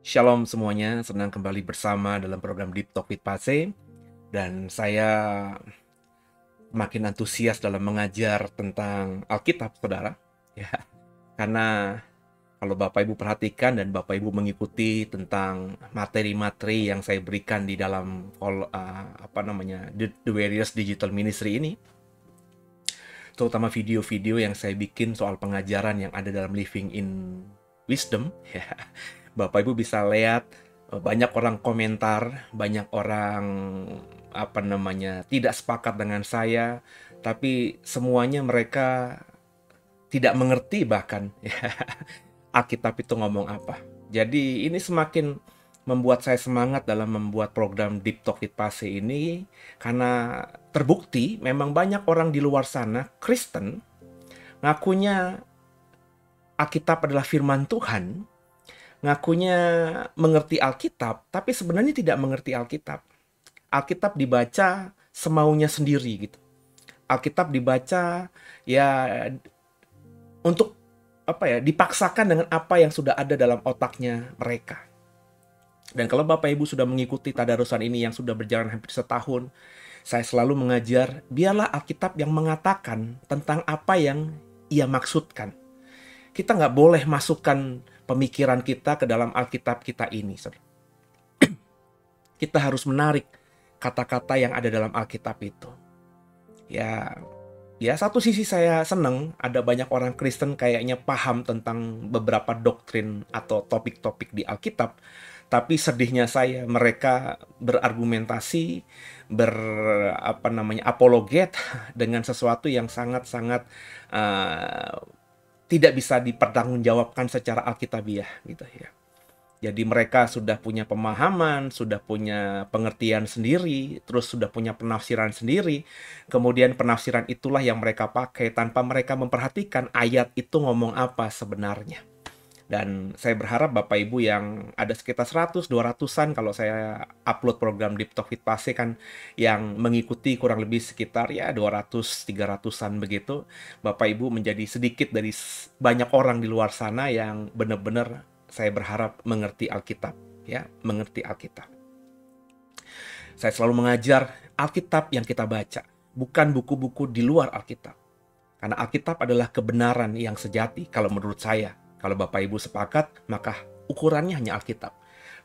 Shalom semuanya, senang kembali bersama dalam program Deep Talk with Pase. Dan saya makin antusias dalam mengajar tentang Alkitab, saudara. Ya, karena kalau Bapak Ibu perhatikan dan Bapak Ibu mengikuti tentang materi-materi yang saya berikan di dalam the various digital ministry ini, terutama video-video yang saya bikin soal pengajaran yang ada dalam Living in Wisdom, ya, Bapak Ibu bisa lihat banyak orang komentar, banyak orang tidak sepakat dengan saya, tapi semuanya mereka tidak mengerti bahkan ya, Alkitab itu ngomong apa. Jadi ini semakin membuat saya semangat dalam membuat program Deep Talk with Pase ini, karena terbukti memang banyak orang di luar sana Kristen ngakunya Alkitab adalah firman Tuhan, ngakunya mengerti Alkitab, tapi sebenarnya tidak mengerti Alkitab. Alkitab dibaca semaunya sendiri gitu. Alkitab dibaca ya untuk dipaksakan dengan apa yang sudah ada dalam otaknya mereka. Dan kalau Bapak Ibu sudah mengikuti tadarusan ini yang sudah berjalan hampir setahun, saya selalu mengajar, biarlah Alkitab yang mengatakan tentang apa yang ia maksudkan. Kita nggak boleh masukkan pemikiran kita ke dalam Alkitab kita ini. Kita harus menarik kata-kata yang ada dalam Alkitab itu. Ya, satu sisi saya senang ada banyak orang Kristen kayaknya paham tentang beberapa doktrin atau topik-topik di Alkitab. Tapi sedihnya saya, mereka berargumentasi, apologet dengan sesuatu yang sangat-sangat tidak bisa dipertanggungjawabkan secara alkitabiah gitu ya. Jadi mereka sudah punya pemahaman, sudah punya pengertian sendiri, terus sudah punya penafsiran sendiri. Kemudian penafsiran itulah yang mereka pakai tanpa mereka memperhatikan ayat itu ngomong apa sebenarnya. Dan saya berharap Bapak Ibu yang ada sekitar 100-200an kalau saya upload program Deep Talk with Pase kan, yang mengikuti kurang lebih sekitar 200-300an begitu. Bapak Ibu menjadi sedikit dari banyak orang di luar sana yang benar-benar saya berharap mengerti Alkitab, ya, mengerti Alkitab. Saya selalu mengajar Alkitab yang kita baca, bukan buku-buku di luar Alkitab. Karena Alkitab adalah kebenaran yang sejati kalau menurut saya. Kalau Bapak Ibu sepakat, maka ukurannya hanya Alkitab.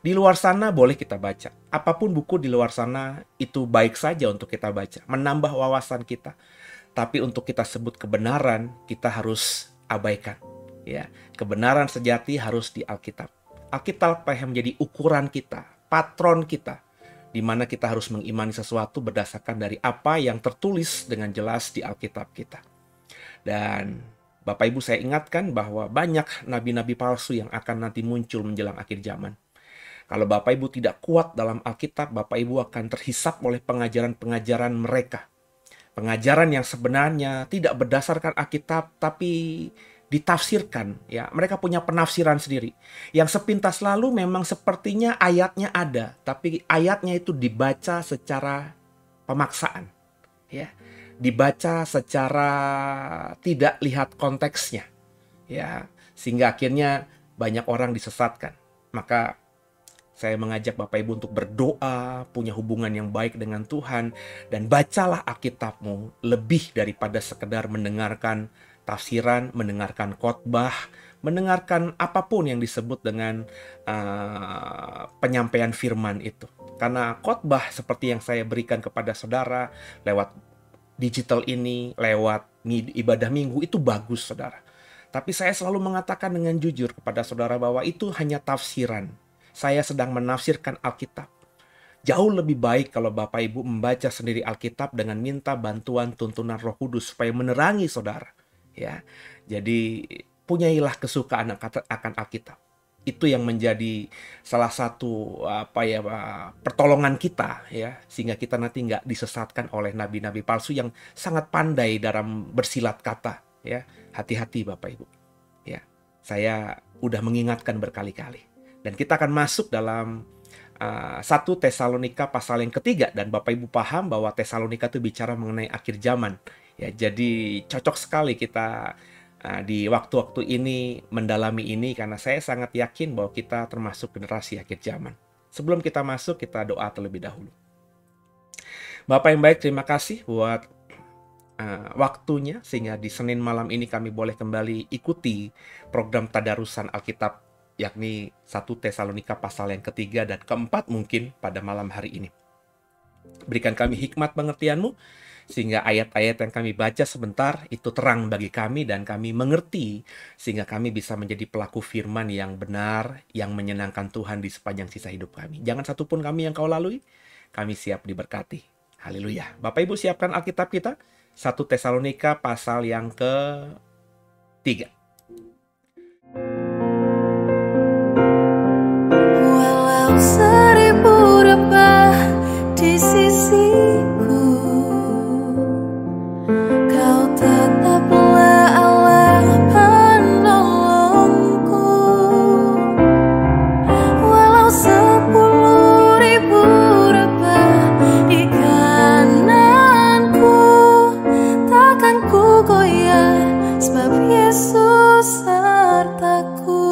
Di luar sana boleh kita baca. Apapun buku di luar sana itu baik saja untuk kita baca, menambah wawasan kita. Tapi untuk kita sebut kebenaran, kita harus abaikan. Ya, kebenaran sejati harus di Alkitab. Alkitab yang menjadi ukuran kita, patron kita, di mana kita harus mengimani sesuatu berdasarkan dari apa yang tertulis dengan jelas di Alkitab kita. Dan Bapak Ibu, saya ingatkan bahwa banyak nabi-nabi palsu yang akan nanti muncul menjelang akhir zaman. Kalau Bapak Ibu tidak kuat dalam Alkitab, Bapak Ibu akan terhisap oleh pengajaran-pengajaran mereka. Pengajaran yang sebenarnya tidak berdasarkan Alkitab, tapi ditafsirkan. Ya, mereka punya penafsiran sendiri. Yang sepintas lalu memang sepertinya ayatnya ada, tapi ayatnya itu dibaca secara pemaksaan. Ya, dibaca secara tidak lihat konteksnya, ya, sehingga akhirnya banyak orang disesatkan. Maka saya mengajak Bapak Ibu untuk berdoa, punya hubungan yang baik dengan Tuhan, dan bacalah Alkitabmu lebih daripada sekedar mendengarkan tafsiran, mendengarkan khotbah, mendengarkan apapun yang disebut dengan penyampaian firman itu. Karena khotbah seperti yang saya berikan kepada saudara lewat digital ini, lewat ibadah minggu, itu bagus, saudara. Tapi saya selalu mengatakan dengan jujur kepada saudara bahwa itu hanya tafsiran. Saya sedang menafsirkan Alkitab. Jauh lebih baik kalau Bapak Ibu membaca sendiri Alkitab dengan minta bantuan tuntunan Roh Kudus supaya menerangi saudara. Ya, jadi punyailah kesukaan akan Alkitab. Itu yang menjadi salah satu pertolongan kita ya, sehingga kita nanti nggak disesatkan oleh nabi-nabi palsu yang sangat pandai dalam bersilat kata ya. Hati-hati Bapak Ibu. Ya, saya udah mengingatkan berkali-kali. Dan kita akan masuk dalam 1 Tesalonika pasal yang ketiga, dan Bapak Ibu paham bahwa Tesalonika itu bicara mengenai akhir zaman. Ya, jadi cocok sekali kita di waktu-waktu ini mendalami ini, karena saya sangat yakin bahwa kita termasuk generasi akhir zaman. Sebelum kita masuk, kita doa terlebih dahulu. Bapak yang baik, terima kasih buat waktunya, sehingga di Senin malam ini kami boleh kembali ikuti program Tadarusan Alkitab, yakni 1 Tesalonika pasal yang ketiga dan keempat mungkin pada malam hari ini. Berikan kami hikmat pengertian-Mu, sehingga ayat-ayat yang kami baca sebentar itu terang bagi kami dan kami mengerti, sehingga kami bisa menjadi pelaku firman yang benar, yang menyenangkan Tuhan di sepanjang sisa hidup kami. Jangan satupun kami yang Kau lalui, kami siap diberkati. Haleluya. Bapak Ibu siapkan Alkitab kita, 1 Tesalonika pasal yang ke-3. Walau 1000 rebah di sisiku, Kau tetaplah Allah penolongku. Walau 10.000 rebah di kananku, takkan ku goyah, sebab Yesus sertaku.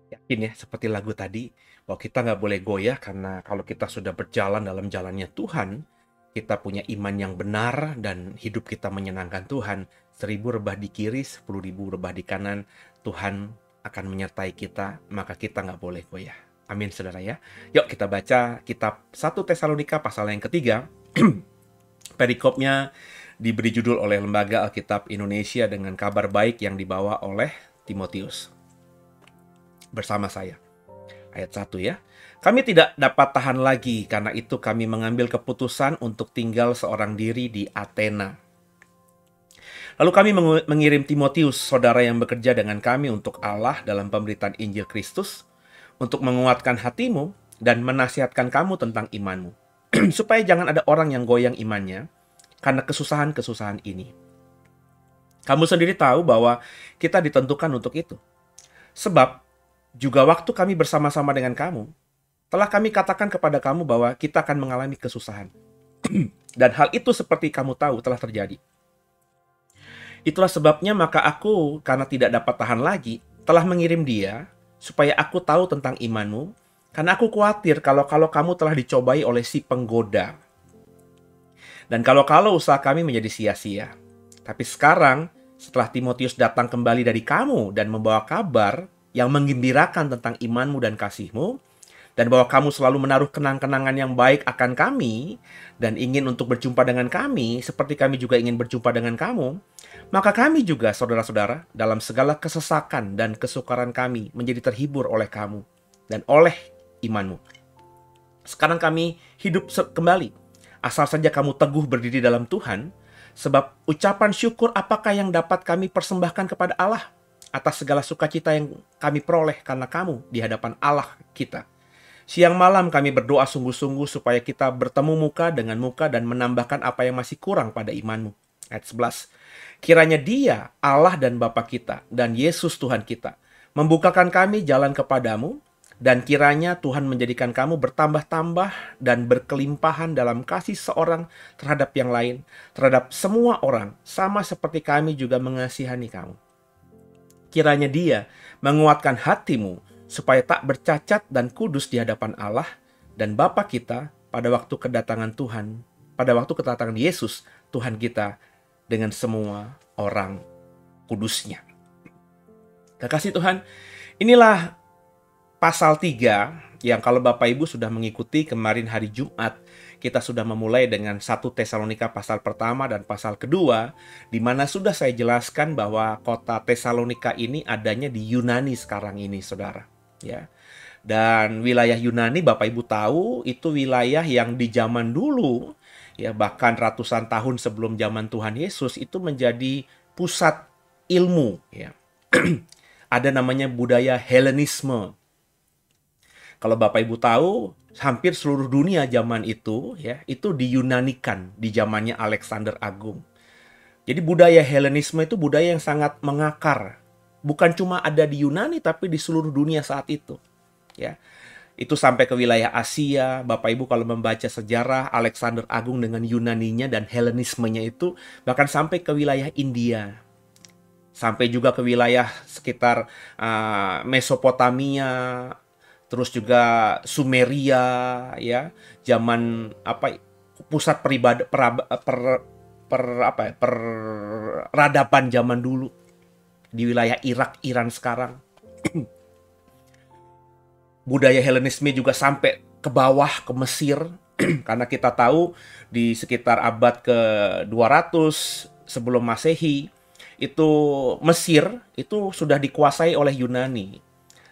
Yakin ya, seperti lagu tadi, bahwa kita nggak boleh goyah, karena kalau kita sudah berjalan dalam jalannya Tuhan, kita punya iman yang benar dan hidup kita menyenangkan Tuhan. 1000 rebah di kiri, 10.000 rebah di kanan, Tuhan akan menyertai kita, maka kita nggak boleh goyah. Amin saudara ya. Yuk kita baca kitab 1 Tesalonika pasal yang ketiga. Perikopnya diberi judul oleh Lembaga Alkitab Indonesia dengan kabar baik yang dibawa oleh Timotius. Bersama saya. Ayat 1 ya. Kami tidak dapat tahan lagi, karena itu kami mengambil keputusan untuk tinggal seorang diri di Athena. Lalu kami mengirim Timotius, saudara yang bekerja dengan kami untuk Allah dalam pemberitaan Injil Kristus, untuk menguatkan hatimu dan menasihatkan kamu tentang imanmu, supaya jangan ada orang yang goyang imannya karena kesusahan-kesusahan ini. Kamu sendiri tahu bahwa kita ditentukan untuk itu. Sebab juga waktu kami bersama-sama dengan kamu, telah kami katakan kepada kamu bahwa kita akan mengalami kesusahan. Dan hal itu seperti kamu tahu telah terjadi. Itulah sebabnya maka aku, karena tidak dapat tahan lagi, telah mengirim dia, supaya aku tahu tentang imanmu, karena aku khawatir kalau kamu telah dicobai oleh si penggoda. Dan kalau usaha kami menjadi sia-sia. Tapi sekarang, setelah Timotius datang kembali dari kamu dan membawa kabar yang menggembirakan tentang imanmu dan kasihmu, dan bahwa kamu selalu menaruh kenang-kenangan yang baik akan kami, dan ingin untuk berjumpa dengan kami, seperti kami juga ingin berjumpa dengan kamu, maka kami juga, saudara-saudara, dalam segala kesesakan dan kesukaran kami, menjadi terhibur oleh kamu, dan oleh imanmu. Sekarang kami hidup kembali, asal saja kamu teguh berdiri dalam Tuhan, sebab ucapan syukur apakah yang dapat kami persembahkan kepada Allah, atas segala sukacita yang kami peroleh karena kamu di hadapan Allah kita. Siang malam kami berdoa sungguh-sungguh supaya kita bertemu muka dengan muka dan menambahkan apa yang masih kurang pada imanmu. Ayat 11. Kiranya Dia, Allah dan Bapa kita, dan Yesus Tuhan kita, membukakan kami jalan kepadamu, dan kiranya Tuhan menjadikan kamu bertambah-tambah dan berkelimpahan dalam kasih seorang terhadap yang lain, terhadap semua orang, sama seperti kami juga mengasihani kamu. Kiranya Dia menguatkan hatimu supaya tak bercacat dan kudus di hadapan Allah dan Bapa kita pada waktu kedatangan Tuhan, pada waktu kedatangan Yesus Tuhan kita dengan semua orang kudusnya. Kekasih Tuhan, inilah pasal 3 yang kalau Bapak Ibu sudah mengikuti kemarin hari Jumat, kita sudah memulai dengan 1 Tesalonika pasal pertama dan pasal kedua, di mana sudah saya jelaskan bahwa kota Tesalonika ini adanya di Yunani sekarang ini, saudara. Ya. Dan wilayah Yunani, Bapak Ibu tahu, itu wilayah yang di zaman dulu ya bahkan ratusan tahun sebelum zaman Tuhan Yesus itu menjadi pusat ilmu, ya. Ada namanya budaya Helenisme. Kalau Bapak Ibu tahu, hampir seluruh dunia zaman itu, ya, itu diyunanikan di zamannya Alexander Agung. Jadi budaya Helenisme itu budaya yang sangat mengakar. Bukan cuma ada di Yunani, tapi di seluruh dunia saat itu, ya. Itu sampai ke wilayah Asia. Bapak Ibu kalau membaca sejarah Alexander Agung dengan Yunaninya dan Helenismenya itu bahkan sampai ke wilayah India. Sampai juga ke wilayah sekitar Mesopotamia, terus juga Sumeria, ya. Zaman pusat peradaban zaman dulu di wilayah Irak, Iran sekarang. Budaya Helenisme juga sampai ke bawah, ke Mesir. Karena kita tahu di sekitar abad ke-200 sebelum Masehi, itu Mesir itu sudah dikuasai oleh Yunani.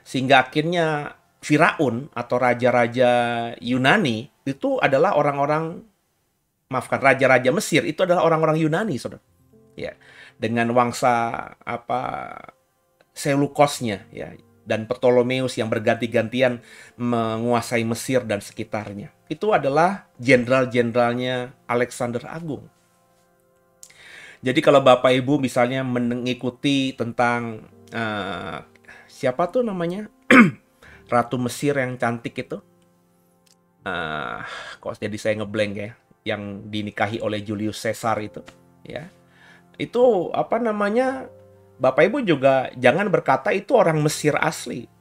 Sehingga akhirnya Firaun atau raja-raja Yunani itu adalah raja-raja Mesir itu adalah orang-orang Yunani, saudara. Ya, dengan wangsa Seleukosnya, ya, dan Ptolemeus yang berganti-gantian menguasai Mesir dan sekitarnya. Itu adalah jenderal-jenderalnya Alexander Agung. Jadi kalau Bapak Ibu misalnya mengikuti tentang siapa tuh namanya Ratu Mesir yang cantik itu, kok jadi saya ngeblank ya, yang dinikahi oleh Julius Caesar itu, ya, itu Bapak Ibu juga jangan berkata itu orang Mesir asli.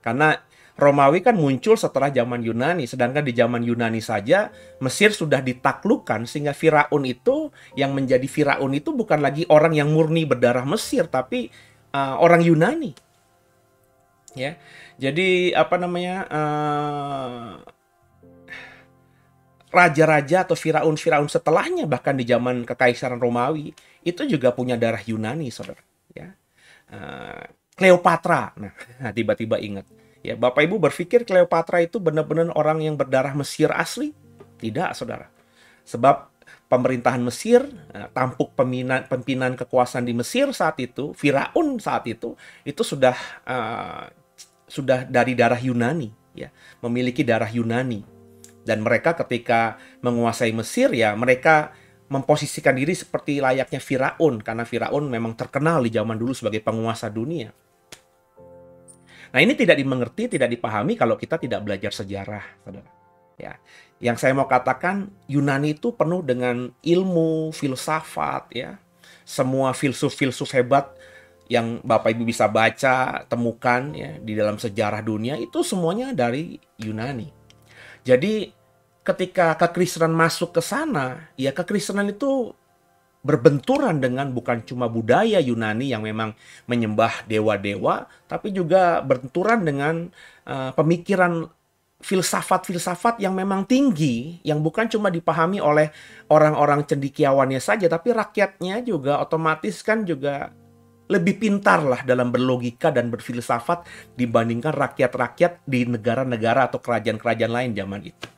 Karena Romawi kan muncul setelah zaman Yunani. Sedangkan di zaman Yunani saja Mesir sudah ditaklukkan. Sehingga Firaun itu, yang menjadi Firaun itu bukan lagi orang yang murni berdarah Mesir. Tapi orang Yunani. Ya, jadi raja-raja atau Firaun-Firaun setelahnya, bahkan di zaman Kekaisaran Romawi, itu juga punya darah Yunani, saudara. Ya, Cleopatra. Nah, tiba-tiba ingat. Ya, Bapak Ibu berpikir Cleopatra itu benar-benar orang yang berdarah Mesir asli? Tidak, saudara. Sebab pemerintahan Mesir, tampuk pimpinan kekuasaan di Mesir saat itu, Firaun saat itu sudah dari darah Yunani, ya, memiliki darah Yunani. Dan mereka ketika menguasai Mesir, ya, mereka memposisikan diri seperti layaknya Firaun, karena Firaun memang terkenal di zaman dulu sebagai penguasa dunia. Nah, ini tidak dimengerti, tidak dipahami kalau kita tidak belajar sejarah, saudara. Ya, yang saya mau katakan, Yunani itu penuh dengan ilmu, filsafat, ya. Semua filsuf-filsuf hebat yang Bapak Ibu bisa baca, temukan, ya, di dalam sejarah dunia itu semuanya dari Yunani. Jadi ketika kekristenan masuk ke sana, ya, kekristenan itu berbenturan dengan bukan cuma budaya Yunani yang memang menyembah dewa-dewa, tapi juga berbenturan dengan pemikiran filsafat-filsafat yang memang tinggi, yang bukan cuma dipahami oleh orang-orang cendekiawannya saja, tapi rakyatnya juga otomatis kan juga lebih pintar lah dalam berlogika dan berfilsafat dibandingkan rakyat-rakyat di negara-negara atau kerajaan-kerajaan lain zaman itu.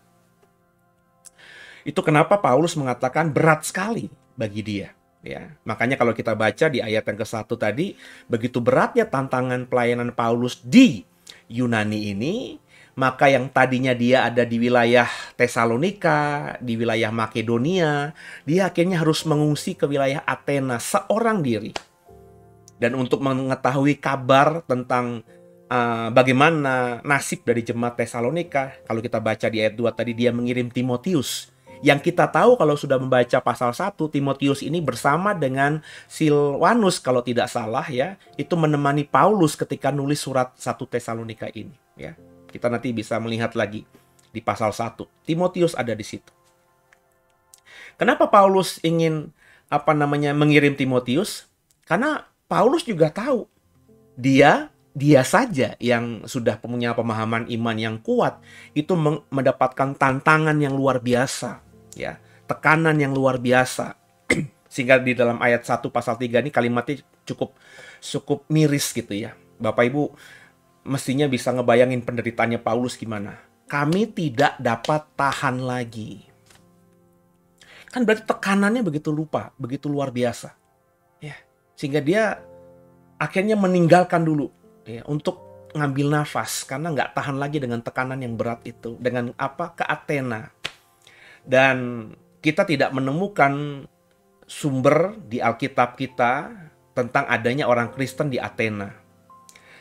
Itu kenapa Paulus mengatakan berat sekali bagi dia. Ya, makanya kalau kita baca di ayat yang ke-1 tadi, begitu beratnya tantangan pelayanan Paulus di Yunani ini, maka yang tadinya dia ada di wilayah Tesalonika, di wilayah Makedonia, dia akhirnya harus mengungsi ke wilayah Athena seorang diri. Dan untuk mengetahui kabar tentang bagaimana nasib dari jemaat Tesalonika, kalau kita baca di ayat 2 tadi, dia mengirim Timotius. Yang kita tahu kalau sudah membaca pasal 1, Timotius ini bersama dengan Silwanus kalau tidak salah, ya, itu menemani Paulus ketika nulis surat 1 Tesalonika ini, ya. Kita nanti bisa melihat lagi di pasal 1. Timotius ada di situ. Kenapa Paulus ingin mengirim Timotius? Karena Paulus juga tahu dia saja yang sudah punya pemahaman iman yang kuat itu mendapatkan tantangan yang luar biasa, ya, tekanan yang luar biasa. Sehingga di dalam ayat 1 pasal 3 ini kalimatnya cukup miris gitu, ya. Bapak Ibu mestinya bisa ngebayangin penderitaannya Paulus gimana. Kami tidak dapat tahan lagi. Kan berarti tekanannya begitu luar biasa. Ya, sehingga dia akhirnya meninggalkan dulu ya untuk ngambil nafas karena nggak tahan lagi dengan tekanan yang berat itu. Dengan apa? Ke Athena. Dan kita tidak menemukan sumber di Alkitab kita tentang adanya orang Kristen di Athena.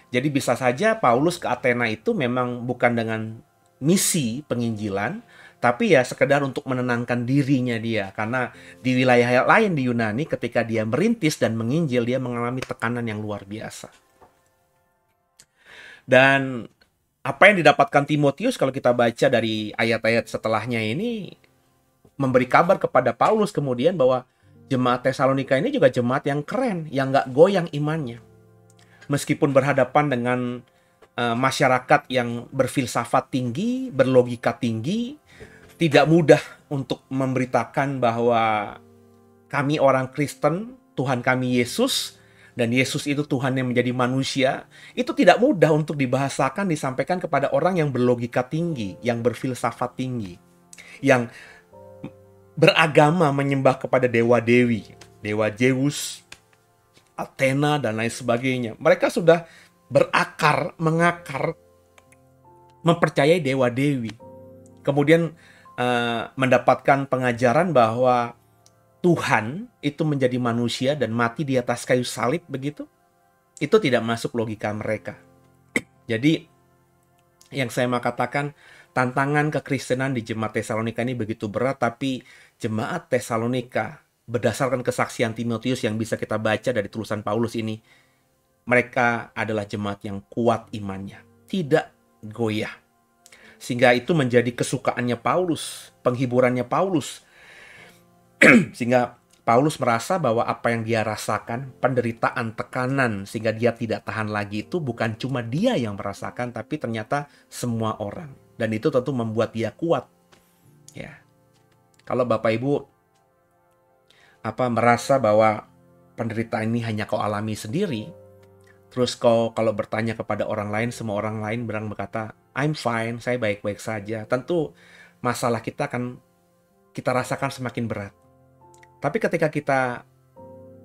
Jadi bisa saja Paulus ke Athena itu memang bukan dengan misi penginjilan, tapi ya sekedar untuk menenangkan dirinya dia. Karena di wilayah lain di Yunani ketika dia merintis dan menginjil, dia mengalami tekanan yang luar biasa. Dan apa yang didapatkan Timotius kalau kita baca dari ayat-ayat setelahnya ini, memberi kabar kepada Paulus kemudian bahwa jemaat Tesalonika ini juga jemaat yang keren, yang nggak goyang imannya. Meskipun berhadapan dengan masyarakat yang berfilsafat tinggi, berlogika tinggi, tidak mudah untuk memberitakan bahwa kami orang Kristen, Tuhan kami Yesus, dan Yesus itu Tuhan yang menjadi manusia. Itu tidak mudah untuk dibahasakan, disampaikan kepada orang yang berlogika tinggi, yang berfilsafat tinggi, yang beragama menyembah kepada dewa-dewi, dewa Zeus, Athena, dan lain sebagainya. Mereka sudah mengakar, mempercayai dewa-dewi. Kemudian mendapatkan pengajaran bahwa Tuhan itu menjadi manusia dan mati di atas kayu salib begitu. Itu tidak masuk logika mereka. Jadi yang saya mau katakan, tantangan kekristenan di jemaat Tesalonika ini begitu berat, tapi jemaat Tesalonika berdasarkan kesaksian Timotius yang bisa kita baca dari tulisan Paulus ini, mereka adalah jemaat yang kuat imannya, tidak goyah. Sehingga itu menjadi kesukaannya Paulus, penghiburannya Paulus. Sehingga Paulus merasa bahwa apa yang dia rasakan, penderitaan, tekanan, sehingga dia tidak tahan lagi itu bukan cuma dia yang merasakan, tapi ternyata semua orang. Dan itu tentu membuat dia kuat. Ya. Kalau Bapak Ibu merasa bahwa penderitaan ini hanya kau alami sendiri, terus kau kalau bertanya kepada orang lain, semua orang lain berkata, I'm fine, saya baik-baik saja. Tentu masalah kita akan kita rasakan semakin berat. Tapi ketika kita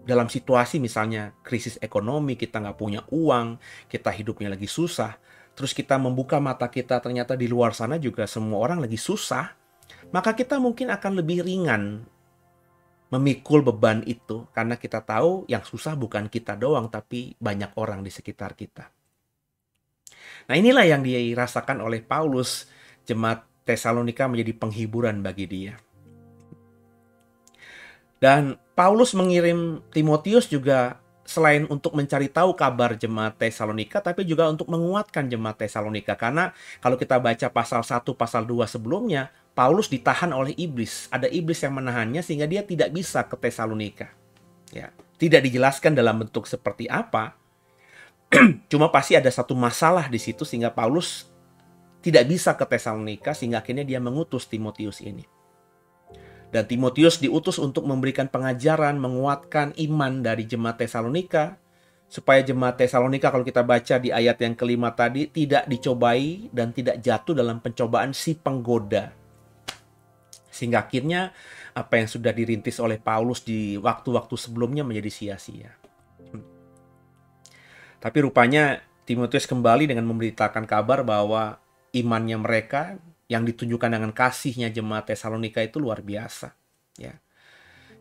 dalam situasi misalnya krisis ekonomi, kita nggak punya uang, kita hidupnya lagi susah, terus kita membuka mata kita, ternyata di luar sana juga semua orang lagi susah, maka kita mungkin akan lebih ringan memikul beban itu, karena kita tahu yang susah bukan kita doang, tapi banyak orang di sekitar kita. Nah inilah yang dirasakan oleh Paulus, jemaat Tesalonika menjadi penghiburan bagi dia. Dan Paulus mengirim Timotius juga selain untuk mencari tahu kabar jemaat Tesalonika, tapi juga untuk menguatkan jemaat Tesalonika. Karena kalau kita baca pasal 1, pasal 2 sebelumnya, Paulus ditahan oleh iblis. Ada iblis yang menahannya sehingga dia tidak bisa ke Tesalonika. Ya, tidak dijelaskan dalam bentuk seperti apa. Cuma pasti ada satu masalah di situ sehingga Paulus tidak bisa ke Tesalonika, sehingga akhirnya dia mengutus Timotius ini. Dan Timotius diutus untuk memberikan pengajaran, menguatkan iman dari jemaat Tesalonika, supaya jemaat Tesalonika kalau kita baca di ayat yang kelima tadi, tidak dicobai dan tidak jatuh dalam pencobaan si penggoda. Sehingga akhirnya apa yang sudah dirintis oleh Paulus di waktu-waktu sebelumnya menjadi sia-sia. Tapi rupanya Timotius kembali dengan memberitakan kabar bahwa imannya mereka yang ditunjukkan dengan kasihnya jemaat Tesalonika itu luar biasa. Ya.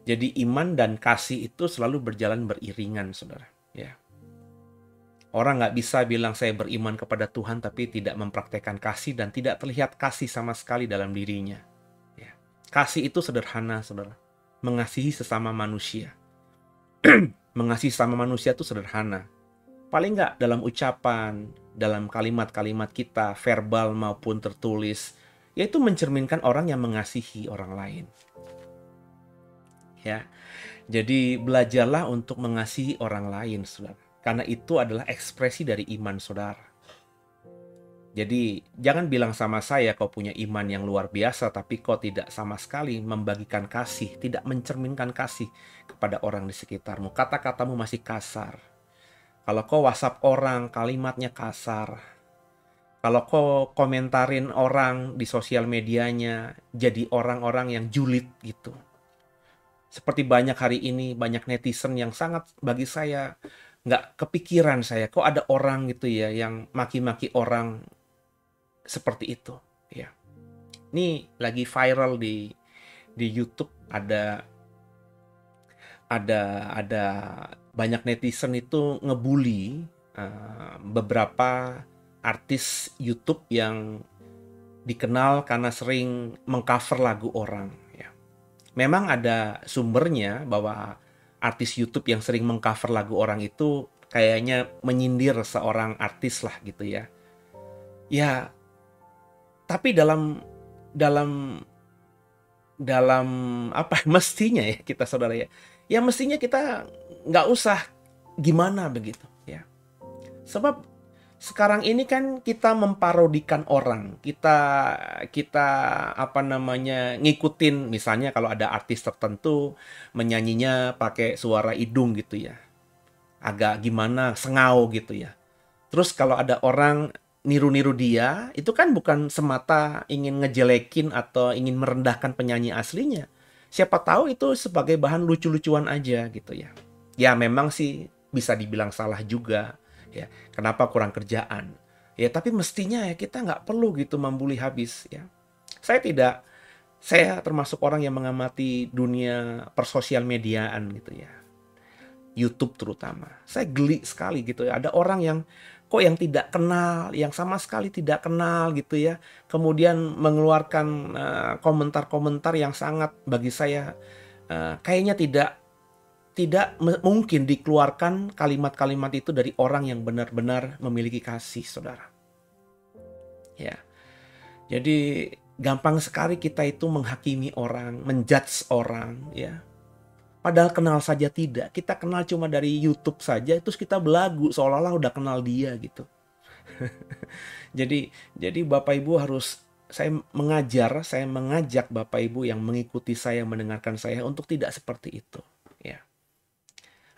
Jadi iman dan kasih itu selalu berjalan beriringan, saudara. Ya. Orang nggak bisa bilang saya beriman kepada Tuhan tapi tidak mempraktekkan kasih dan tidak terlihat kasih sama sekali dalam dirinya. Ya. Kasih itu sederhana, saudara. Mengasihi sesama manusia. Mengasihi sesama manusia itu sederhana. Paling nggak dalam ucapan, dalam kalimat-kalimat kita, verbal maupun tertulis, yaitu mencerminkan orang yang mengasihi orang lain. Ya, jadi belajarlah untuk mengasihi orang lain, saudara. Karena itu adalah ekspresi dari iman saudara. Jadi jangan bilang sama saya kau punya iman yang luar biasa, tapi kau tidak sama sekali membagikan kasih, tidak mencerminkan kasih kepada orang di sekitarmu. Kata-katamu masih kasar. Kalau kau WhatsApp orang, kalimatnya kasar. Kalau kau komentarin orang di sosial medianya, jadi orang-orang yang julid gitu. Seperti banyak hari ini, banyak netizen yang sangat bagi saya nggak kepikiran saya, kok ada orang gitu ya yang maki-maki orang seperti itu. Ya, ini lagi viral di YouTube, ada banyak netizen itu ngebully beberapa artis YouTube yang dikenal karena sering mengcover lagu orang. Ya. Memang ada sumbernya bahwa artis YouTube yang sering mengcover lagu orang itu kayaknya menyindir seorang artis lah gitu ya. Ya, tapi dalam dalam dalam apa mestinya ya kita saudara ya. Ya mestinya kita nggak usah gimana begitu ya. Sebab sekarang ini kan kita memparodikan orang, kita apa namanya ngikutin, misalnya kalau ada artis tertentu menyanyinya pakai suara hidung gitu ya, agak gimana sengau gitu ya. Terus kalau ada orang niru-niru dia, itu kan bukan semata ingin ngejelekin atau ingin merendahkan penyanyi aslinya. Siapa tahu itu sebagai bahan lucu-lucuan aja gitu ya. Ya memang sih bisa dibilang salah juga ya. Kenapa kurang kerjaan? Ya tapi mestinya ya kita nggak perlu gitu membuli habis ya. Saya termasuk orang yang mengamati dunia persosial mediaan gitu ya. YouTube terutama. Saya geli sekali gitu ya. Ada orang yang kok yang tidak kenal, yang sama sekali tidak kenal gitu ya. Kemudian mengeluarkan komentar-komentar yang sangat bagi saya kayaknya tidak mungkin dikeluarkan kalimat-kalimat itu dari orang yang benar-benar memiliki kasih, saudara. Ya. Jadi gampang sekali kita itu menghakimi orang, menjudge orang, ya. Padahal kenal saja tidak. Kita kenal cuma dari YouTube saja, terus kita belagu seolah-olah udah kenal dia gitu. Jadi Bapak Ibu harus saya mengajak Bapak Ibu yang mengikuti saya, mendengarkan saya untuk tidak seperti itu. Ya.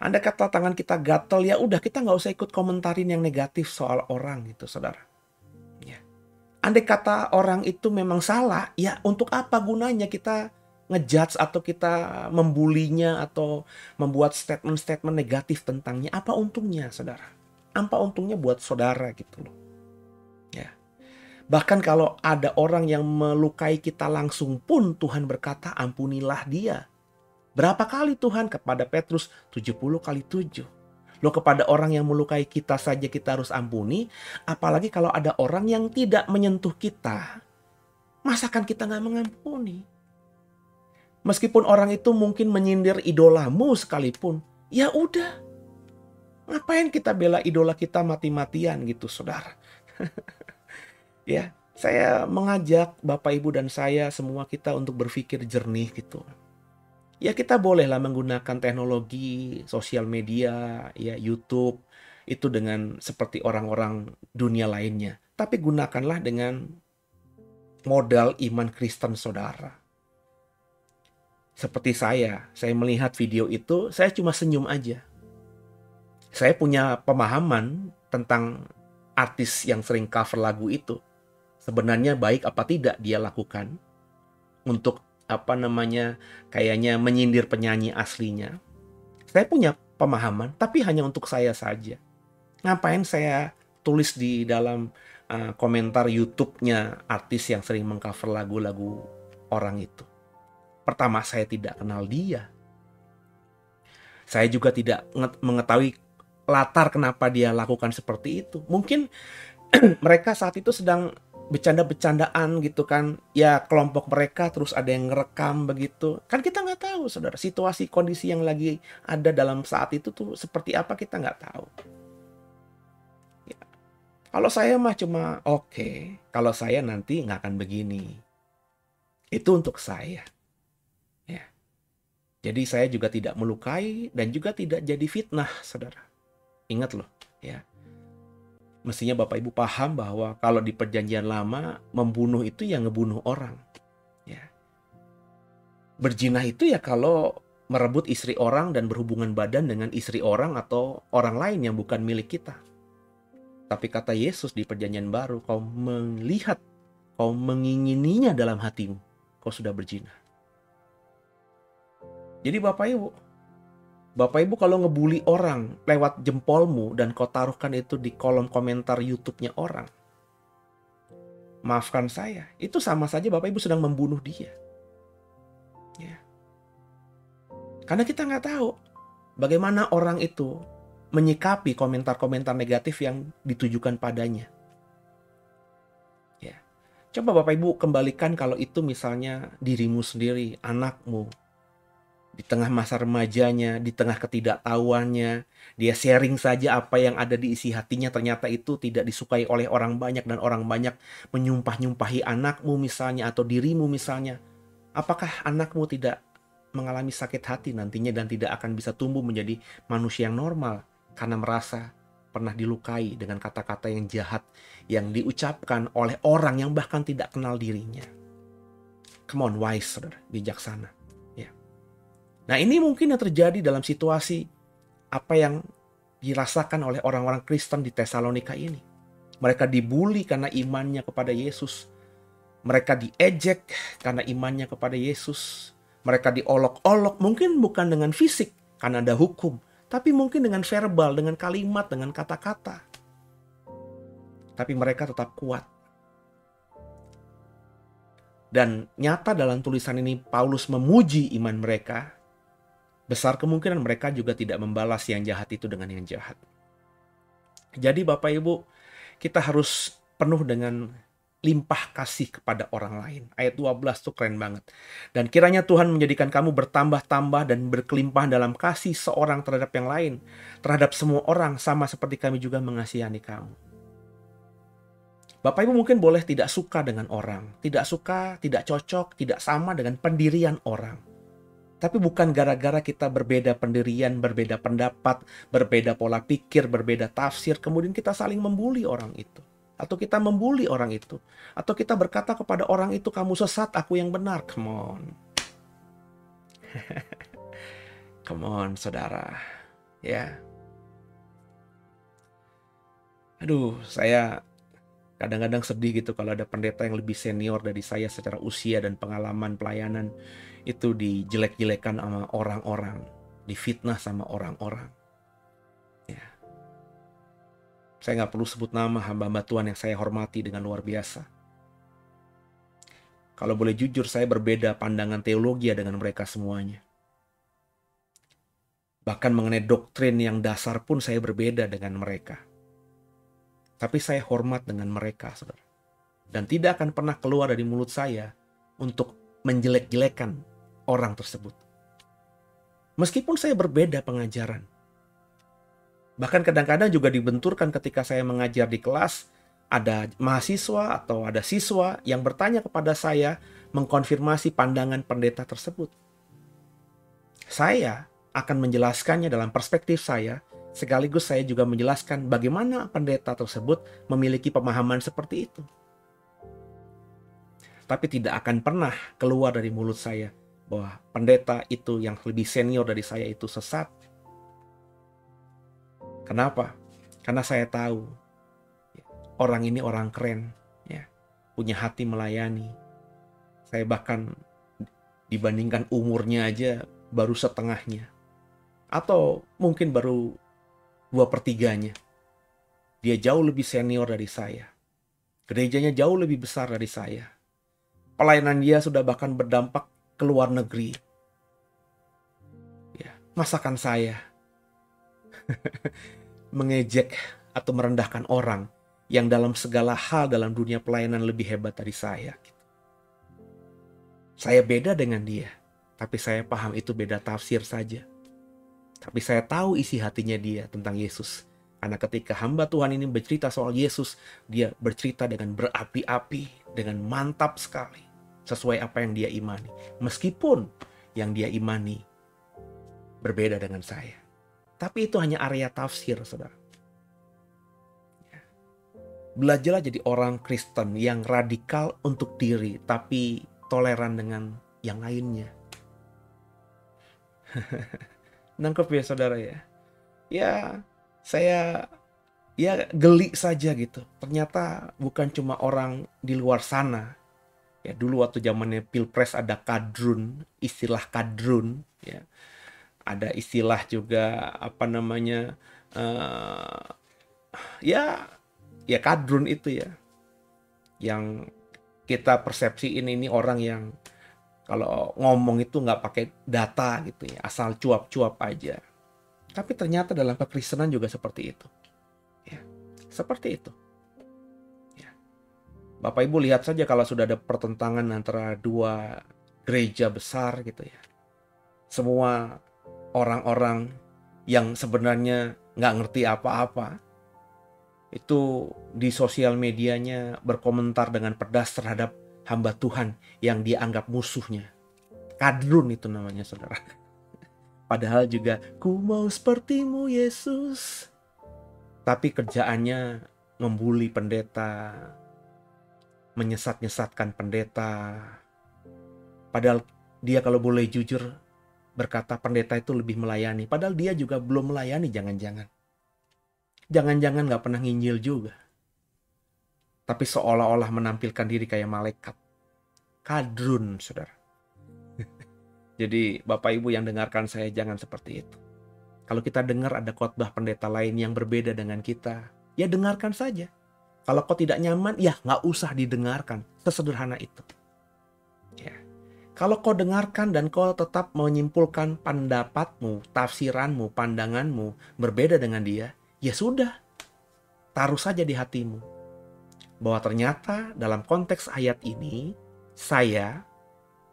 Anda kata tangan kita gatel, ya udah kita nggak usah ikut komentarin yang negatif soal orang gitu, saudara. Ya. Andai kata orang itu memang salah, ya untuk apa gunanya kita ngejudge atau kita membulinya atau membuat statement-statement negatif tentangnya? Apa untungnya, saudara? Apa untungnya buat saudara gitu loh. Ya. Bahkan kalau ada orang yang melukai kita langsung pun Tuhan berkata ampunilah dia. Berapa kali Tuhan? Kepada Petrus 70 kali 7. Loh kepada orang yang melukai kita saja kita harus ampuni. Apalagi kalau ada orang yang tidak menyentuh kita. Masakan kita nggak mengampuni? Meskipun orang itu mungkin menyindir idolamu sekalipun. Ya udah. Ngapain kita bela idola kita mati-matian gitu saudara. Ya, saya mengajak Bapak Ibu dan saya semua kita untuk berpikir jernih gitu. Ya kita bolehlah menggunakan teknologi sosial media, ya YouTube itu dengan seperti orang-orang dunia lainnya. Tapi gunakanlah dengan modal iman Kristen saudara. Seperti saya melihat video itu, saya cuma senyum aja. Saya punya pemahaman tentang artis yang sering cover lagu itu. Sebenarnya baik apa tidak dia lakukan untuk kayaknya menyindir penyanyi aslinya. Saya punya pemahaman, tapi hanya untuk saya saja. Ngapain saya tulis di dalam komentar YouTube-nya artis yang sering mengcover lagu-lagu orang itu? Pertama, saya tidak kenal dia. Saya juga tidak mengetahui latar kenapa dia lakukan seperti itu. Mungkin mereka saat itu sedang bercanda-bercandaan gitu kan. Ya kelompok mereka terus ada yang ngerekam begitu. Kan kita nggak tahu saudara. Situasi kondisi yang lagi ada dalam saat itu tuh seperti apa kita nggak tahu. Ya. Kalau saya mah cuma oke. Kalau saya nanti nggak akan begini. Itu untuk saya. Ya. Jadi saya juga tidak melukai dan juga tidak jadi fitnah saudara. Ingat loh ya. Mestinya Bapak Ibu paham bahwa kalau di perjanjian lama membunuh itu ya ngebunuh orang. Ya. Berzina itu ya kalau merebut istri orang dan berhubungan badan dengan istri orang atau orang lain yang bukan milik kita. Tapi kata Yesus di perjanjian baru, kau melihat, kau mengingininya dalam hatimu, kau sudah berzina. Jadi Bapak Ibu kalau ngebully orang lewat jempolmu dan kau taruhkan itu di kolom komentar YouTube-nya orang, maafkan saya, itu sama saja Bapak Ibu sedang membunuh dia. Ya. Karena kita nggak tahu bagaimana orang itu menyikapi komentar-komentar negatif yang ditujukan padanya. Ya. Coba Bapak Ibu kembalikan kalau itu misalnya dirimu sendiri, anakmu, di tengah masa remajanya, di tengah ketidaktahuannya, dia sharing saja apa yang ada di isi hatinya, ternyata itu tidak disukai oleh orang banyak dan orang banyak menyumpah-nyumpahi anakmu misalnya atau dirimu misalnya. Apakah anakmu tidak mengalami sakit hati nantinya dan tidak akan bisa tumbuh menjadi manusia yang normal karena merasa pernah dilukai dengan kata-kata yang jahat yang diucapkan oleh orang yang bahkan tidak kenal dirinya? Come on, wise, saudara, bijaksana. Nah, ini mungkin yang terjadi dalam situasi apa yang dirasakan oleh orang-orang Kristen di Tesalonika ini. Mereka dibully karena imannya kepada Yesus. Mereka diejek karena imannya kepada Yesus. Mereka diolok-olok, mungkin bukan dengan fisik karena ada hukum, tapi mungkin dengan verbal, dengan kalimat, dengan kata-kata. Tapi mereka tetap kuat. Dan nyata dalam tulisan ini Paulus memuji iman mereka. Besar kemungkinan mereka juga tidak membalas yang jahat itu dengan yang jahat. Jadi Bapak Ibu, kita harus penuh dengan limpah kasih kepada orang lain. Ayat 12 tuh keren banget. Dan kiranya Tuhan menjadikan kamu bertambah-tambah dan berkelimpahan dalam kasih seorang terhadap yang lain. Terhadap semua orang sama seperti kami juga mengasihani kamu. Bapak Ibu mungkin boleh tidak suka dengan orang. Tidak suka, tidak cocok, tidak sama dengan pendirian orang. Tapi bukan gara-gara kita berbeda pendirian, berbeda pendapat, berbeda pola pikir, berbeda tafsir, kemudian kita saling membuli orang itu. Atau kita membuli orang itu. Atau kita berkata kepada orang itu, kamu sesat, aku yang benar. Come on. Come on, saudara. Ya. Aduh, saya kadang-kadang sedih gitu kalau ada pendeta yang lebih senior dari saya secara usia dan pengalaman pelayanan. Itu dijelek-jelekan sama orang-orang, difitnah sama orang-orang. Ya. Saya nggak perlu sebut nama hamba-hamba Tuhan yang saya hormati dengan luar biasa. Kalau boleh jujur, saya berbeda pandangan teologi dengan mereka semuanya. Bahkan mengenai doktrin yang dasar pun saya berbeda dengan mereka. Tapi saya hormat dengan mereka, saudara. Dan tidak akan pernah keluar dari mulut saya untuk menjelek-jelekan orang tersebut. Meskipun saya berbeda pengajaran. Bahkan kadang-kadang juga dibenturkan ketika saya mengajar di kelas, ada mahasiswa atau ada siswa yang bertanya kepada saya mengkonfirmasi pandangan pendeta tersebut. Saya akan menjelaskannya dalam perspektif saya, sekaligus saya juga menjelaskan bagaimana pendeta tersebut memiliki pemahaman seperti itu. Tapi tidak akan pernah keluar dari mulut saya bahwa pendeta itu yang lebih senior dari saya itu sesat. Kenapa? Karena saya tahu orang ini orang keren, ya, punya hati melayani. Saya bahkan dibandingkan umurnya aja baru setengahnya. Atau mungkin baru 2/3-nya. Dia jauh lebih senior dari saya. Gerejanya jauh lebih besar dari saya. Pelayanan dia sudah bahkan berdampak ke luar negeri. Ya, masakan saya mengejek atau merendahkan orang yang dalam segala hal dalam dunia pelayanan lebih hebat dari saya. Saya beda dengan dia, tapi saya paham itu beda tafsir saja. Tapi saya tahu isi hatinya dia tentang Yesus. Karena ketika hamba Tuhan ini bercerita soal Yesus, dia bercerita dengan berapi-api, dengan mantap sekali. Sesuai apa yang dia imani. Meskipun yang dia imani berbeda dengan saya. Tapi itu hanya area tafsir, saudara. Belajarlah jadi orang Kristen yang radikal untuk diri, tapi toleran dengan yang lainnya. Nangkep ya saudara ya? Ya, saya geli saja gitu. Ternyata bukan cuma orang di luar sana Ya, dulu waktu zamannya Pilpres ada kadrun, istilah kadrun, ya. Ada istilah juga apa namanya, eh ya ya kadrun itu ya, yang kita persepsiin ini orang yang kalau ngomong itu nggak pakai data gitu ya, asal cuap-cuap aja. Tapi ternyata dalam kekristenan juga seperti itu. Ya, seperti itu. Ya. Bapak Ibu lihat saja kalau sudah ada pertentangan antara dua gereja besar gitu ya. Semua orang-orang yang sebenarnya nggak ngerti apa-apa, itu di sosial medianya berkomentar dengan pedas terhadap hamba Tuhan yang dianggap musuhnya. Kadrun itu namanya, saudara. Padahal juga, ku mau sepertimu Yesus. Tapi kerjaannya membuli pendeta, menyesat-nyesatkan pendeta. Padahal dia kalau boleh jujur berkata pendeta itu lebih melayani. Padahal dia juga belum melayani, jangan-jangan. Jangan-jangan gak pernah nginjil juga. Tapi seolah-olah menampilkan diri kayak malaikat. Kadrun, saudara. Jadi Bapak Ibu yang dengarkan saya, jangan seperti itu. Kalau kita dengar ada khotbah pendeta lain yang berbeda dengan kita, ya dengarkan saja. Kalau kau tidak nyaman, ya nggak usah didengarkan. Sesederhana itu. Ya. Kalau kau dengarkan dan kau tetap menyimpulkan pendapatmu, tafsiranmu, pandanganmu berbeda dengan dia, ya sudah. Taruh saja di hatimu. Bahwa ternyata dalam konteks ayat ini, saya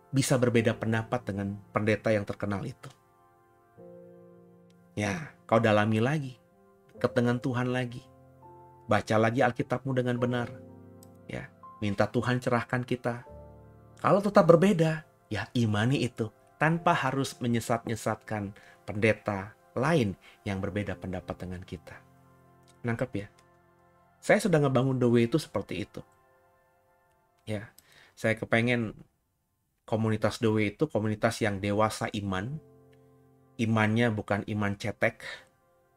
bisa berbeda pendapat dengan pendeta yang terkenal itu. Ya, kau dalami lagi. Dekat dengan Tuhan lagi. Baca lagi Alkitabmu dengan benar. Ya, minta Tuhan cerahkan kita. Kalau tetap berbeda, ya imani itu. Tanpa harus menyesat-nyesatkan pendeta lain yang berbeda pendapat dengan kita. Nangkep ya? Saya sedang ngebangun The Way itu seperti itu. Ya, saya kepengen komunitas The Way itu komunitas yang dewasa iman. Imannya bukan iman cetek,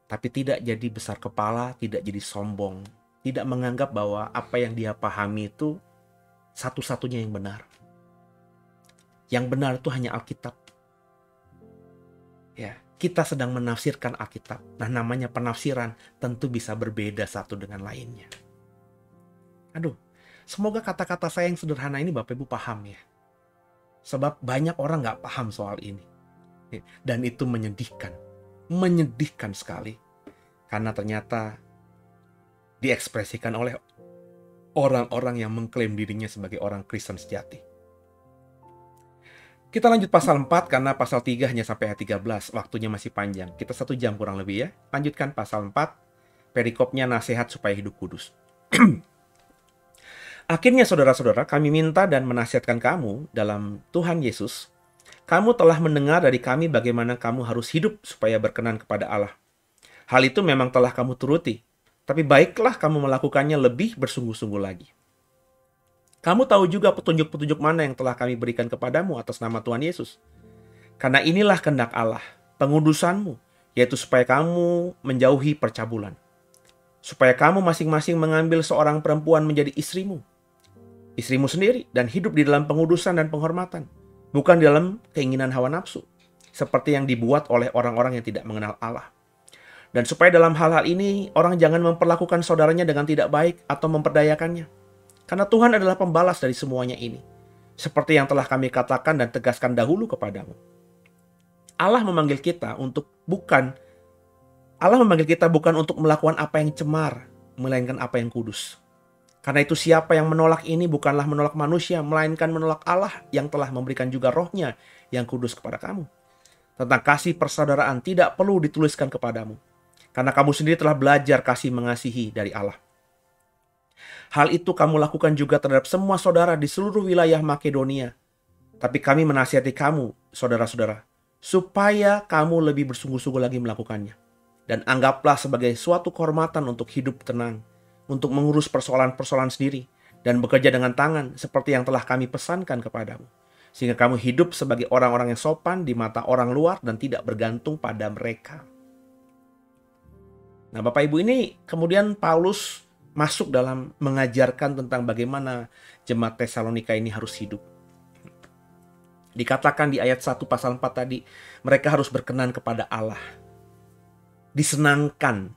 tapi tidak jadi besar kepala, tidak jadi sombong, tidak menganggap bahwa apa yang dia pahami itu satu-satunya yang benar. Yang benar itu hanya Alkitab. Ya, kita sedang menafsirkan Alkitab. Nah, namanya penafsiran tentu bisa berbeda satu dengan lainnya. Aduh, semoga kata-kata saya yang sederhana ini Bapak Ibu paham ya. Sebab banyak orang gak paham soal ini. Dan itu menyedihkan. Menyedihkan sekali. Karena ternyata diekspresikan oleh orang-orang yang mengklaim dirinya sebagai orang Kristen sejati. Kita lanjut pasal 4 karena pasal 3 hanya sampai ayat 13. Waktunya masih panjang. Kita 1 jam kurang lebih ya. Lanjutkan pasal 4. Perikopnya nasihat supaya hidup kudus. Akhirnya saudara-saudara, kami minta dan menasihatkan kamu dalam Tuhan Yesus. Kamu telah mendengar dari kami bagaimana kamu harus hidup supaya berkenan kepada Allah. Hal itu memang telah kamu turuti. Tapi baiklah kamu melakukannya lebih bersungguh-sungguh lagi. Kamu tahu juga petunjuk-petunjuk mana yang telah kami berikan kepadamu atas nama Tuhan Yesus. Karena inilah kehendak Allah, pengudusanmu, yaitu supaya kamu menjauhi percabulan. Supaya kamu masing-masing mengambil seorang perempuan menjadi istrimu sendiri, dan hidup di dalam pengudusan dan penghormatan, bukan di dalam keinginan hawa nafsu, seperti yang dibuat oleh orang-orang yang tidak mengenal Allah. Dan supaya dalam hal-hal ini, orang jangan memperlakukan saudaranya dengan tidak baik atau memperdayakannya. Karena Tuhan adalah pembalas dari semuanya ini, seperti yang telah kami katakan dan tegaskan dahulu kepadamu. Allah memanggil kita bukan untuk melakukan apa yang cemar, melainkan apa yang kudus. Karena itu siapa yang menolak ini bukanlah menolak manusia, melainkan menolak Allah yang telah memberikan juga rohnya yang kudus kepada kamu. Tentang kasih persaudaraan tidak perlu dituliskan kepadamu, karena kamu sendiri telah belajar kasih mengasihi dari Allah. Hal itu kamu lakukan juga terhadap semua saudara di seluruh wilayah Makedonia. Tapi kami menasihati kamu, saudara-saudara, supaya kamu lebih bersungguh-sungguh lagi melakukannya. Dan anggaplah sebagai suatu kehormatan untuk hidup tenang, untuk mengurus persoalan-persoalan sendiri, dan bekerja dengan tangan seperti yang telah kami pesankan kepadamu. Sehingga kamu hidup sebagai orang-orang yang sopan di mata orang luar dan tidak bergantung pada mereka. Nah Bapak Ibu, ini kemudian Paulus masuk dalam mengajarkan tentang bagaimana jemaat Tesalonika ini harus hidup. Dikatakan di ayat 1 pasal 4 tadi, mereka harus berkenan kepada Allah. Disenangkan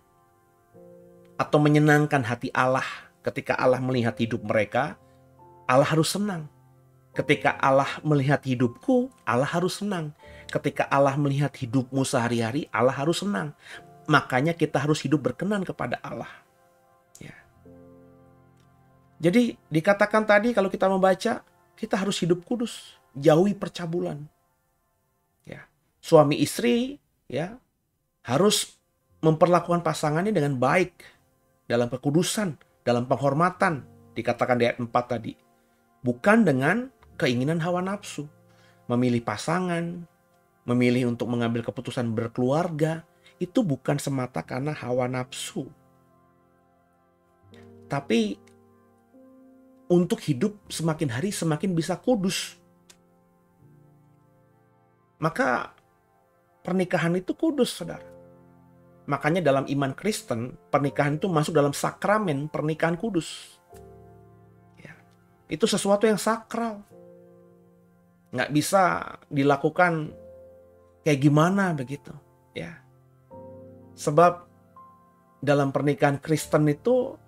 atau menyenangkan hati Allah. Ketika Allah melihat hidup mereka, Allah harus senang. Ketika Allah melihat hidupku, Allah harus senang. Ketika Allah melihat hidupmu sehari-hari, Allah harus senang. Makanya kita harus hidup berkenan kepada Allah. Ya. Jadi dikatakan tadi kalau kita membaca, kita harus hidup kudus, jauhi percabulan. Ya. Suami istri ya harus memperlakukan pasangannya dengan baik, dalam kekudusan, dalam penghormatan. Dikatakan di ayat 4 tadi. Bukan dengan keinginan hawa nafsu. Memilih pasangan, memilih untuk mengambil keputusan berkeluarga, itu bukan semata karena hawa nafsu. Tapi untuk hidup semakin hari semakin bisa kudus. Maka pernikahan itu kudus, saudara. Makanya dalam iman Kristen, pernikahan itu masuk dalam sakramen pernikahan kudus. Ya. Itu sesuatu yang sakral. Nggak bisa dilakukan kayak gimana begitu. Ya. Sebab dalam pernikahan Kristen itu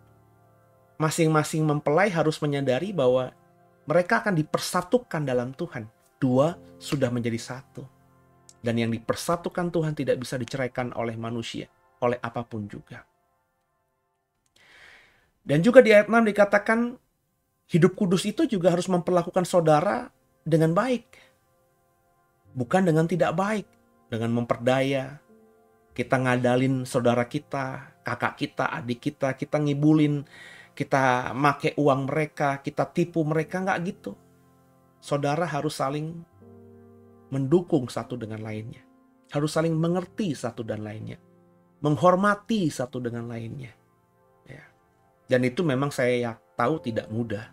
masing-masing mempelai harus menyadari bahwa mereka akan dipersatukan dalam Tuhan. Dua sudah menjadi satu. Dan yang dipersatukan Tuhan tidak bisa diceraikan oleh manusia, oleh apapun juga. Dan juga di ayat 6 dikatakan hidup kudus itu juga harus memperlakukan saudara dengan baik. Bukan dengan tidak baik, dengan memperdaya. Kita ngadalin saudara kita, kakak kita, adik kita ngibulin, kita make uang mereka, kita tipu mereka, nggak gitu. Saudara harus saling mendukung satu dengan lainnya. Harus saling mengerti satu dan lainnya. Menghormati satu dengan lainnya. Ya. Dan itu memang saya tahu tidak mudah.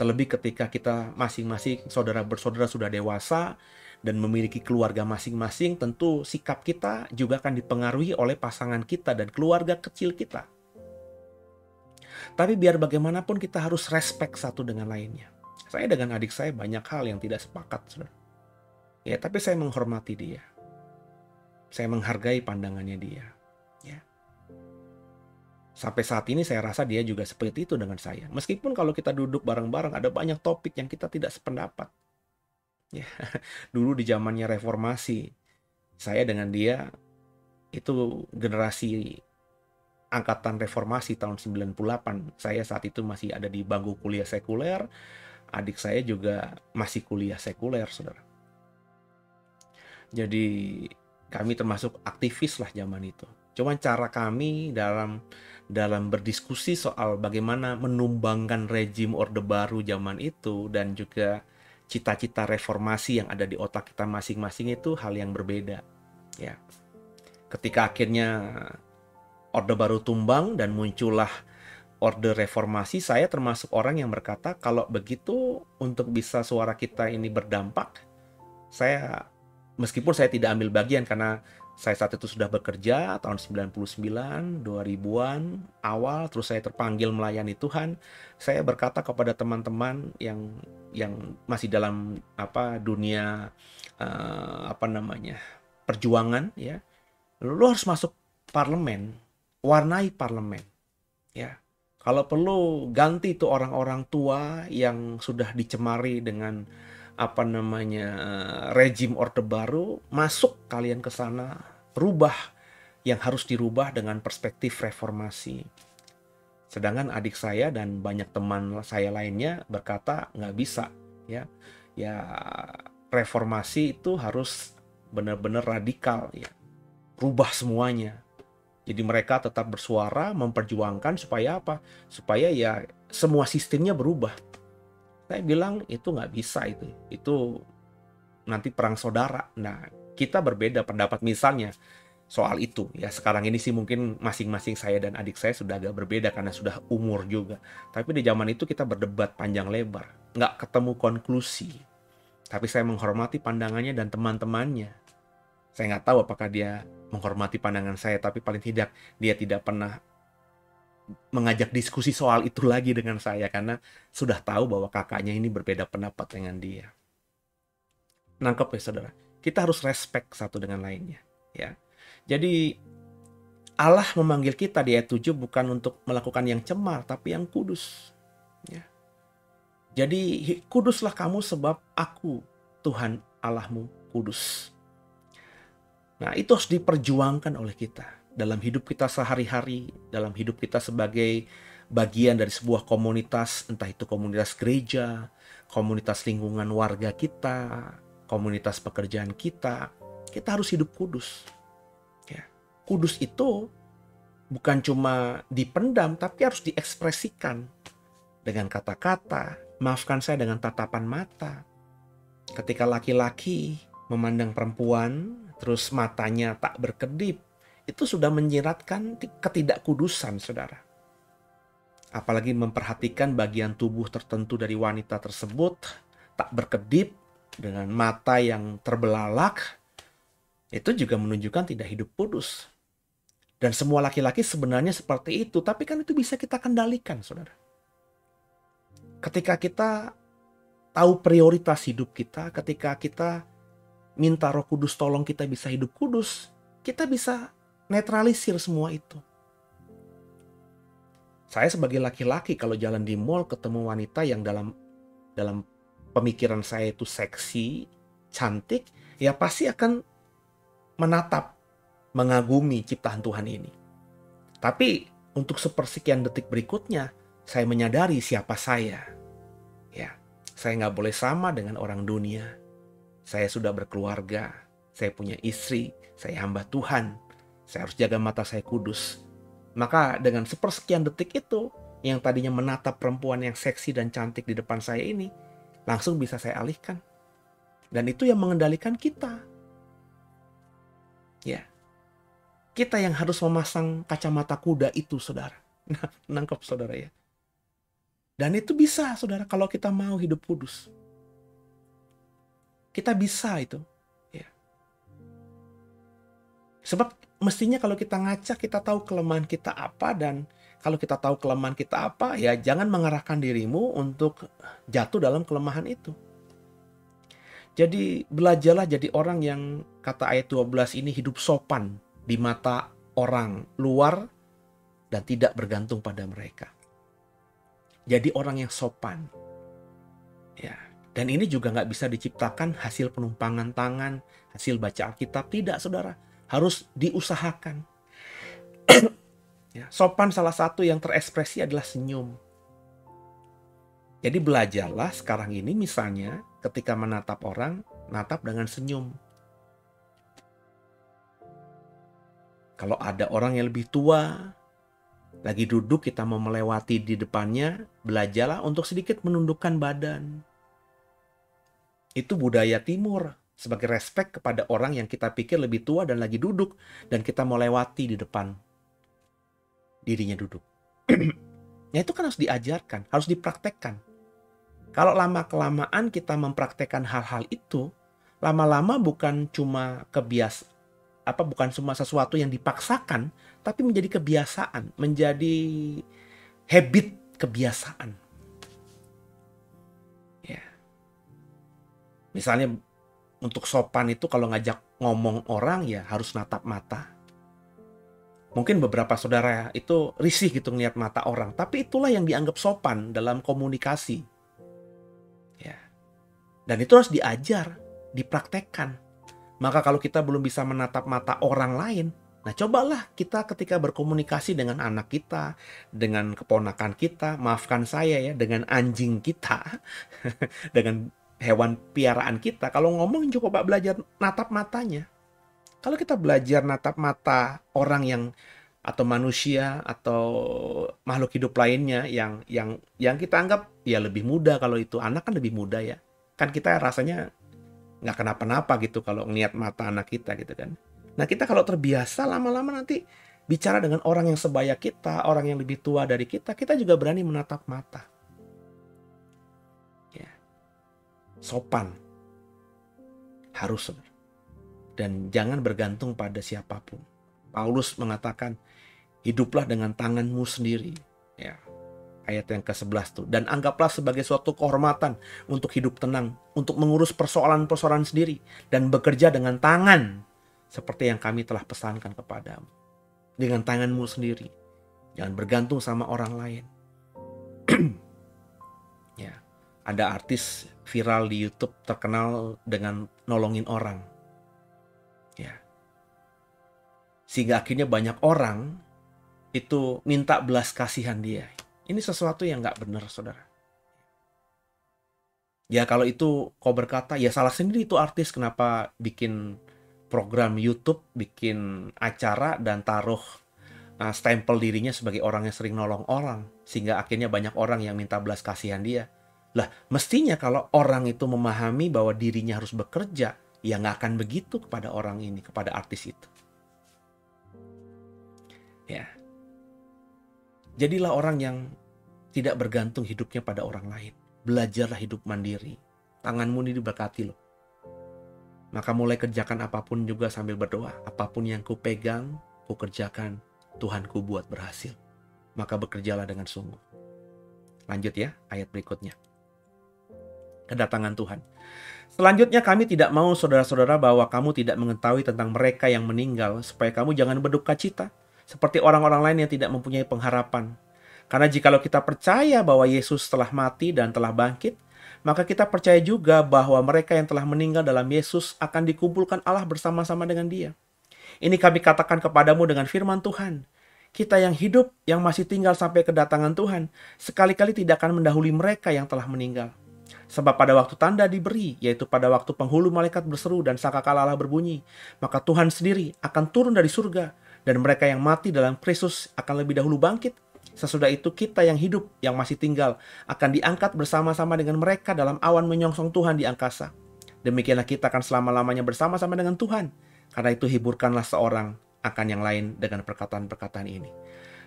Terlebih ketika kita masing-masing saudara bersaudara sudah dewasa dan memiliki keluarga masing-masing, tentu sikap kita juga akan dipengaruhi oleh pasangan kita dan keluarga kecil kita. Tapi biar bagaimanapun kita harus respect satu dengan lainnya. Saya dengan adik saya banyak hal yang tidak sepakat, saudara. Ya, tapi saya menghormati dia. Saya menghargai pandangannya dia. Ya. Sampai saat ini saya rasa dia juga seperti itu dengan saya. Meskipun kalau kita duduk bareng-bareng ada banyak topik yang kita tidak sependapat. Ya. Dulu di zamannya reformasi, saya dengan dia itu generasi angkatan reformasi tahun 98. Saya saat itu masih ada di bangku kuliah sekuler. Adik saya juga masih kuliah sekuler, saudara. Jadi kami termasuk aktivis lah zaman itu. Cuman cara kami dalam berdiskusi soal bagaimana menumbangkan rejim Orde Baru zaman itu dan juga cita-cita reformasi yang ada di otak kita masing-masing itu hal yang berbeda. Ya. Ketika akhirnya Orde Baru tumbang dan muncullah Orde Reformasi, saya termasuk orang yang berkata kalau begitu untuk bisa suara kita ini berdampak, meskipun saya tidak ambil bagian karena saya saat itu sudah bekerja tahun 99, 2000-an awal, terus saya terpanggil melayani Tuhan. Saya berkata kepada teman-teman yang masih dalam dunia perjuangan, ya, lu harus masuk parlemen, warnai parlemen, ya. Kalau perlu ganti tuh orang-orang tua yang sudah dicemari dengan rejim Orde Baru, masuk kalian ke sana, rubah yang harus dirubah dengan perspektif reformasi. Sedangkan adik saya dan banyak teman saya lainnya berkata nggak bisa, ya reformasi itu harus benar-benar radikal, ya, rubah semuanya. Jadi mereka tetap bersuara, memperjuangkan supaya apa? Supaya ya semua sistemnya berubah. Saya bilang itu nggak bisa, itu nanti perang saudara. Nah, kita berbeda pendapat misalnya soal itu. Ya sekarang ini sih mungkin masing-masing saya dan adik saya sudah agak berbeda karena sudah umur juga. Tapi di zaman itu kita berdebat panjang lebar, nggak ketemu konklusi. Tapi saya menghormati pandangannya dan teman-temannya. Saya nggak tahu apakah dia menghormati pandangan saya, tapi paling tidak dia tidak pernah mengajak diskusi soal itu lagi dengan saya karena sudah tahu bahwa kakaknya ini berbeda pendapat dengan dia. Nangkep ya saudara? Kita harus respect satu dengan lainnya, ya. Jadi Allah memanggil kita di ayat 7 bukan untuk melakukan yang cemar, tapi yang kudus. Ya. Jadi kuduslah kamu sebab aku, Tuhan Allahmu, kudus. Nah, itu harus diperjuangkan oleh kita dalam hidup kita sehari-hari, dalam hidup kita sebagai bagian dari sebuah komunitas, entah itu komunitas gereja, komunitas lingkungan warga kita, komunitas pekerjaan kita harus hidup kudus. Ya. Kudus itu bukan cuma dipendam, tapi harus diekspresikan dengan kata-kata, maafkan saya, dengan tatapan mata. Ketika laki-laki memandang perempuan, terus matanya tak berkedip, itu sudah menyiratkan ketidakkudusan, saudara. Apalagi memperhatikan bagian tubuh tertentu dari wanita tersebut, tak berkedip, dengan mata yang terbelalak, itu juga menunjukkan tidak hidup kudus. Dan semua laki-laki sebenarnya seperti itu, tapi kan itu bisa kita kendalikan, saudara. Ketika kita tahu prioritas hidup kita, ketika kita minta Roh Kudus tolong kita bisa hidup kudus, kita bisa netralisir semua itu. Saya sebagai laki-laki kalau jalan di mall ketemu wanita yang dalam pemikiran saya itu seksi, cantik, ya pasti akan menatap, mengagumi ciptaan Tuhan ini. Tapi untuk sepersekian detik berikutnya, saya menyadari siapa saya. Ya, saya nggak boleh sama dengan orang dunia. Saya sudah berkeluarga, saya punya istri, saya hamba Tuhan. Saya harus jaga mata saya kudus. Maka dengan sepersekian detik itu, yang tadinya menatap perempuan yang seksi dan cantik di depan saya ini, langsung bisa saya alihkan. Dan itu yang mengendalikan kita. Ya, kita yang harus memasang kacamata kuda itu, saudara. Nah, nangkep saudara ya. Dan itu bisa, saudara, kalau kita mau hidup kudus. Kita bisa itu. Ya. Sebab mestinya kalau kita ngaca, kita tahu kelemahan kita apa, dan kalau kita tahu kelemahan kita apa, ya jangan mengarahkan dirimu untuk jatuh dalam kelemahan itu. Jadi belajarlah jadi orang yang, kata ayat 12 ini, hidup sopan di mata orang luar dan tidak bergantung pada mereka. Jadi orang yang sopan. Ya. Dan ini juga nggak bisa diciptakan hasil penumpangan tangan, hasil baca Alkitab. Tidak, saudara. Harus diusahakan. Ya, sopan salah satu yang terekspresi adalah senyum. Jadi belajarlah sekarang ini misalnya ketika menatap orang, natap dengan senyum. Kalau ada orang yang lebih tua, lagi duduk kita mau melewati di depannya, belajarlah untuk sedikit menundukkan badan. Itu budaya timur, sebagai respek kepada orang yang kita pikir lebih tua dan lagi duduk, dan kita mau lewati di depan dirinya duduk. Ya itu kan harus diajarkan, harus dipraktekkan. Kalau lama-kelamaan kita mempraktekkan hal-hal itu, lama-lama bukan cuma bukan cuma sesuatu yang dipaksakan, tapi menjadi kebiasaan, menjadi habit, kebiasaan. Ya. Misalnya untuk sopan itu kalau ngajak ngomong orang ya harus natap mata. Mungkin beberapa saudara itu risih gitu ngeliat mata orang, tapi itulah yang dianggap sopan dalam komunikasi. Ya. Dan itu harus diajar, dipraktekkan. Maka kalau kita belum bisa menatap mata orang lain, nah cobalah kita ketika berkomunikasi dengan anak kita, dengan keponakan kita, maafkan saya ya, dengan anjing kita, dengan hewan piaraan kita, kalau ngomong coba belajar natap matanya. Kalau kita belajar natap mata orang yang, atau manusia atau makhluk hidup lainnya yang kita anggap ya lebih muda, kalau itu anak kan lebih muda ya. Kan kita rasanya nggak kenapa-napa gitu kalau ngeliat mata anak kita gitu kan. Nah kita kalau terbiasa lama-lama nanti bicara dengan orang yang sebaya kita, orang yang lebih tua dari kita juga berani menatap mata. Ya. Sopan. Harus. Dan jangan bergantung pada siapapun. Paulus mengatakan, Hiduplah dengan tanganmu sendiri. Ya, ayat yang ke-11 tuh. Dan anggaplah sebagai suatu kehormatan untuk hidup tenang, untuk mengurus persoalan-persoalan sendiri, dan bekerja dengan tangan, seperti yang kami telah pesankan kepadamu. Dengan tanganmu sendiri. Jangan bergantung sama orang lain. Ya, ada artis viral di YouTube terkenal dengan nolongin orang. Ya. Sehingga akhirnya banyak orang itu minta belas kasihan dia. Ini sesuatu yang nggak benar, saudara. Ya kalau itu kau berkata, ya salah sendiri itu artis kenapa bikin program YouTube, bikin acara dan taruh stempel dirinya sebagai orang yang sering nolong orang. Sehingga akhirnya banyak orang yang minta belas kasihan dia. Lah, mestinya kalau orang itu memahami bahwa dirinya harus bekerja, ya nggak akan begitu kepada orang ini, kepada artis itu. Ya. Jadilah orang yang tidak bergantung hidupnya pada orang lain. Belajarlah hidup mandiri. Tanganmu ini diberkati loh. Maka mulai kerjakan apapun juga sambil berdoa. Apapun yang ku pegang, ku kerjakan. Tuhan ku buat berhasil. Maka bekerjalah dengan sungguh. Lanjut ya, ayat berikutnya. Kedatangan Tuhan. Selanjutnya kami tidak mau saudara-saudara bahwa kamu tidak mengetahui tentang mereka yang meninggal. Supaya kamu jangan berduka cita. Seperti orang-orang lain yang tidak mempunyai pengharapan. Karena jikalau kita percaya bahwa Yesus telah mati dan telah bangkit, maka kita percaya juga bahwa mereka yang telah meninggal dalam Yesus akan dikumpulkan Allah bersama-sama dengan Dia. Ini kami katakan kepadamu dengan firman Tuhan. Kita yang hidup, yang masih tinggal sampai kedatangan Tuhan, sekali-kali tidak akan mendahului mereka yang telah meninggal. Sebab pada waktu tanda diberi, yaitu pada waktu penghulu malaikat berseru dan sangkakala Allah berbunyi, maka Tuhan sendiri akan turun dari surga, dan mereka yang mati dalam Kristus akan lebih dahulu bangkit. Sesudah itu kita yang hidup, yang masih tinggal, akan diangkat bersama-sama dengan mereka dalam awan menyongsong Tuhan di angkasa. Demikianlah kita akan selama-lamanya bersama-sama dengan Tuhan. Karena itu hiburkanlah seorang akan yang lain dengan perkataan-perkataan ini.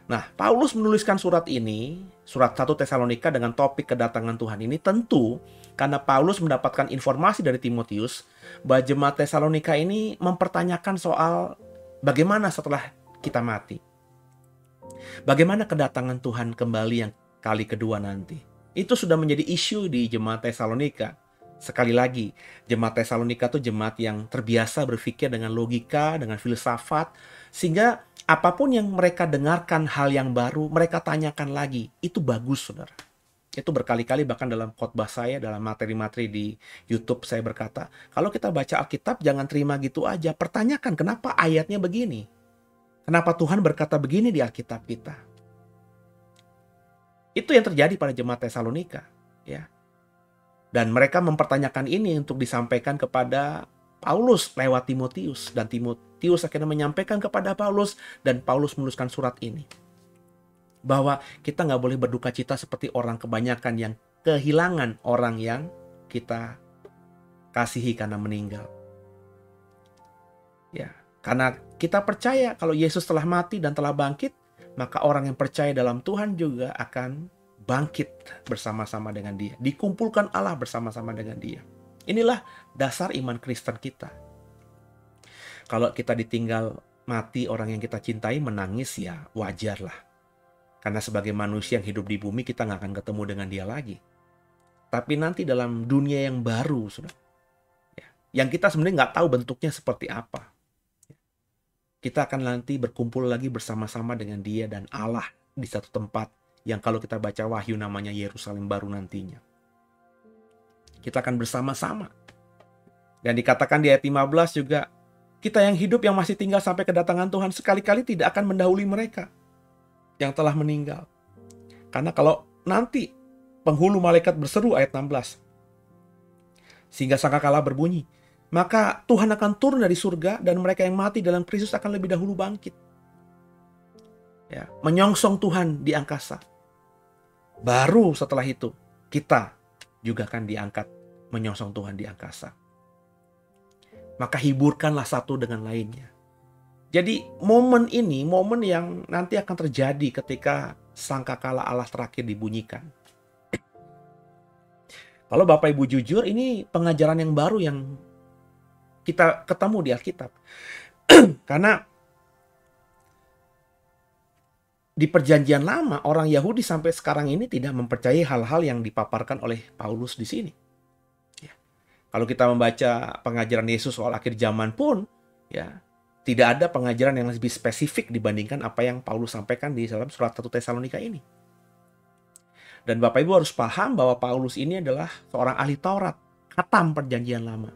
Nah, Paulus menuliskan surat ini, surat 1 Tesalonika dengan topik kedatangan Tuhan ini tentu karena Paulus mendapatkan informasi dari Timotius bahwa jemaat Tesalonika ini mempertanyakan soal bagaimana setelah kita mati. Bagaimana kedatangan Tuhan kembali yang kali kedua nanti. Itu sudah menjadi isu di jemaat Tesalonika. Sekali lagi, jemaat Tesalonika itu jemaat yang terbiasa berpikir dengan logika, dengan filsafat. Sehingga apapun yang mereka dengarkan hal yang baru, mereka tanyakan lagi. Itu bagus, saudara. Itu berkali-kali bahkan dalam khotbah saya, dalam materi-materi di YouTube saya berkata, kalau kita baca Alkitab jangan terima gitu aja. Pertanyakan kenapa ayatnya begini. Kenapa Tuhan berkata begini di Alkitab kita? Itu yang terjadi pada jemaat Tesalonika, ya. Dan mereka mempertanyakan ini untuk disampaikan kepada Paulus lewat Timotius, dan Timotius akhirnya menyampaikan kepada Paulus, dan Paulus menuliskan surat ini. Bahwa kita nggak boleh berduka cita seperti orang kebanyakan yang kehilangan orang yang kita kasihi karena meninggal. Ya. Karena kita percaya kalau Yesus telah mati dan telah bangkit, maka orang yang percaya dalam Tuhan juga akan bangkit bersama-sama dengan Dia. Dikumpulkan Allah bersama-sama dengan Dia. Inilah dasar iman Kristen kita. Kalau kita ditinggal mati orang yang kita cintai, menangis ya wajar lah. Karena sebagai manusia yang hidup di bumi, kita nggak akan ketemu dengan Dia lagi. Tapi nanti dalam dunia yang baru, sudah, ya, yang kita sebenarnya nggak tahu bentuknya seperti apa. Kita akan nanti berkumpul lagi bersama-sama dengan Dia dan Allah di satu tempat yang kalau kita baca Wahyu namanya Yerusalem baru nantinya. Kita akan bersama-sama. Dan dikatakan di ayat 15 juga, kita yang hidup yang masih tinggal sampai kedatangan Tuhan sekali-kali tidak akan mendahului mereka yang telah meninggal. Karena kalau nanti penghulu malaikat berseru ayat 16, sehingga sangkakala berbunyi, maka Tuhan akan turun dari surga dan mereka yang mati dalam Kristus akan lebih dahulu bangkit. Ya, menyongsong Tuhan di angkasa. Baru setelah itu kita juga akan diangkat menyongsong Tuhan di angkasa. Maka hiburkanlah satu dengan lainnya. Jadi momen ini momen yang nanti akan terjadi ketika sangkakala Allah terakhir dibunyikan. Kalau Bapak Ibu jujur, ini pengajaran yang baru yang kita ketemu di Alkitab. Karena di perjanjian lama, orang Yahudi sampai sekarang ini tidak mempercayai hal-hal yang dipaparkan oleh Paulus di sini. Ya. Kalau kita membaca pengajaran Yesus soal akhir zaman pun, ya, tidak ada pengajaran yang lebih spesifik dibandingkan apa yang Paulus sampaikan di dalam surat 1 Tesalonika ini. Dan Bapak Ibu harus paham bahwa Paulus ini adalah seorang ahli Taurat, khatam perjanjian lama.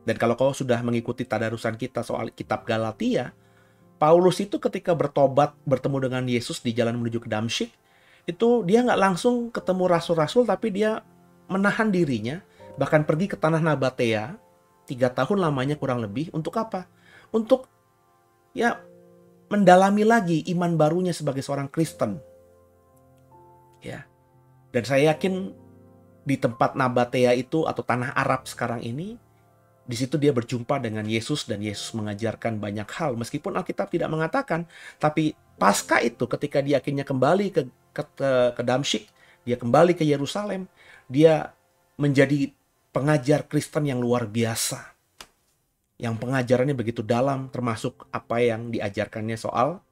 Dan kalau kau sudah mengikuti tadarusan kita soal kitab Galatia, Paulus itu ketika bertobat bertemu dengan Yesus di jalan menuju ke Damsyik, itu dia nggak langsung ketemu rasul-rasul, tapi dia menahan dirinya, bahkan pergi ke tanah Nabatea, 3 tahun lamanya kurang lebih, untuk apa? Untuk ya mendalami lagi iman barunya sebagai seorang Kristen. Ya. Dan saya yakin di tempat Nabatea itu atau tanah Arab sekarang ini, di situ dia berjumpa dengan Yesus dan Yesus mengajarkan banyak hal. Meskipun Alkitab tidak mengatakan, tapi pasca itu ketika dia akhirnya kembali ke Damsyik, dia kembali ke Yerusalem, dia menjadi pengajar Kristen yang luar biasa. Yang pengajarannya begitu dalam, termasuk apa yang diajarkannya soal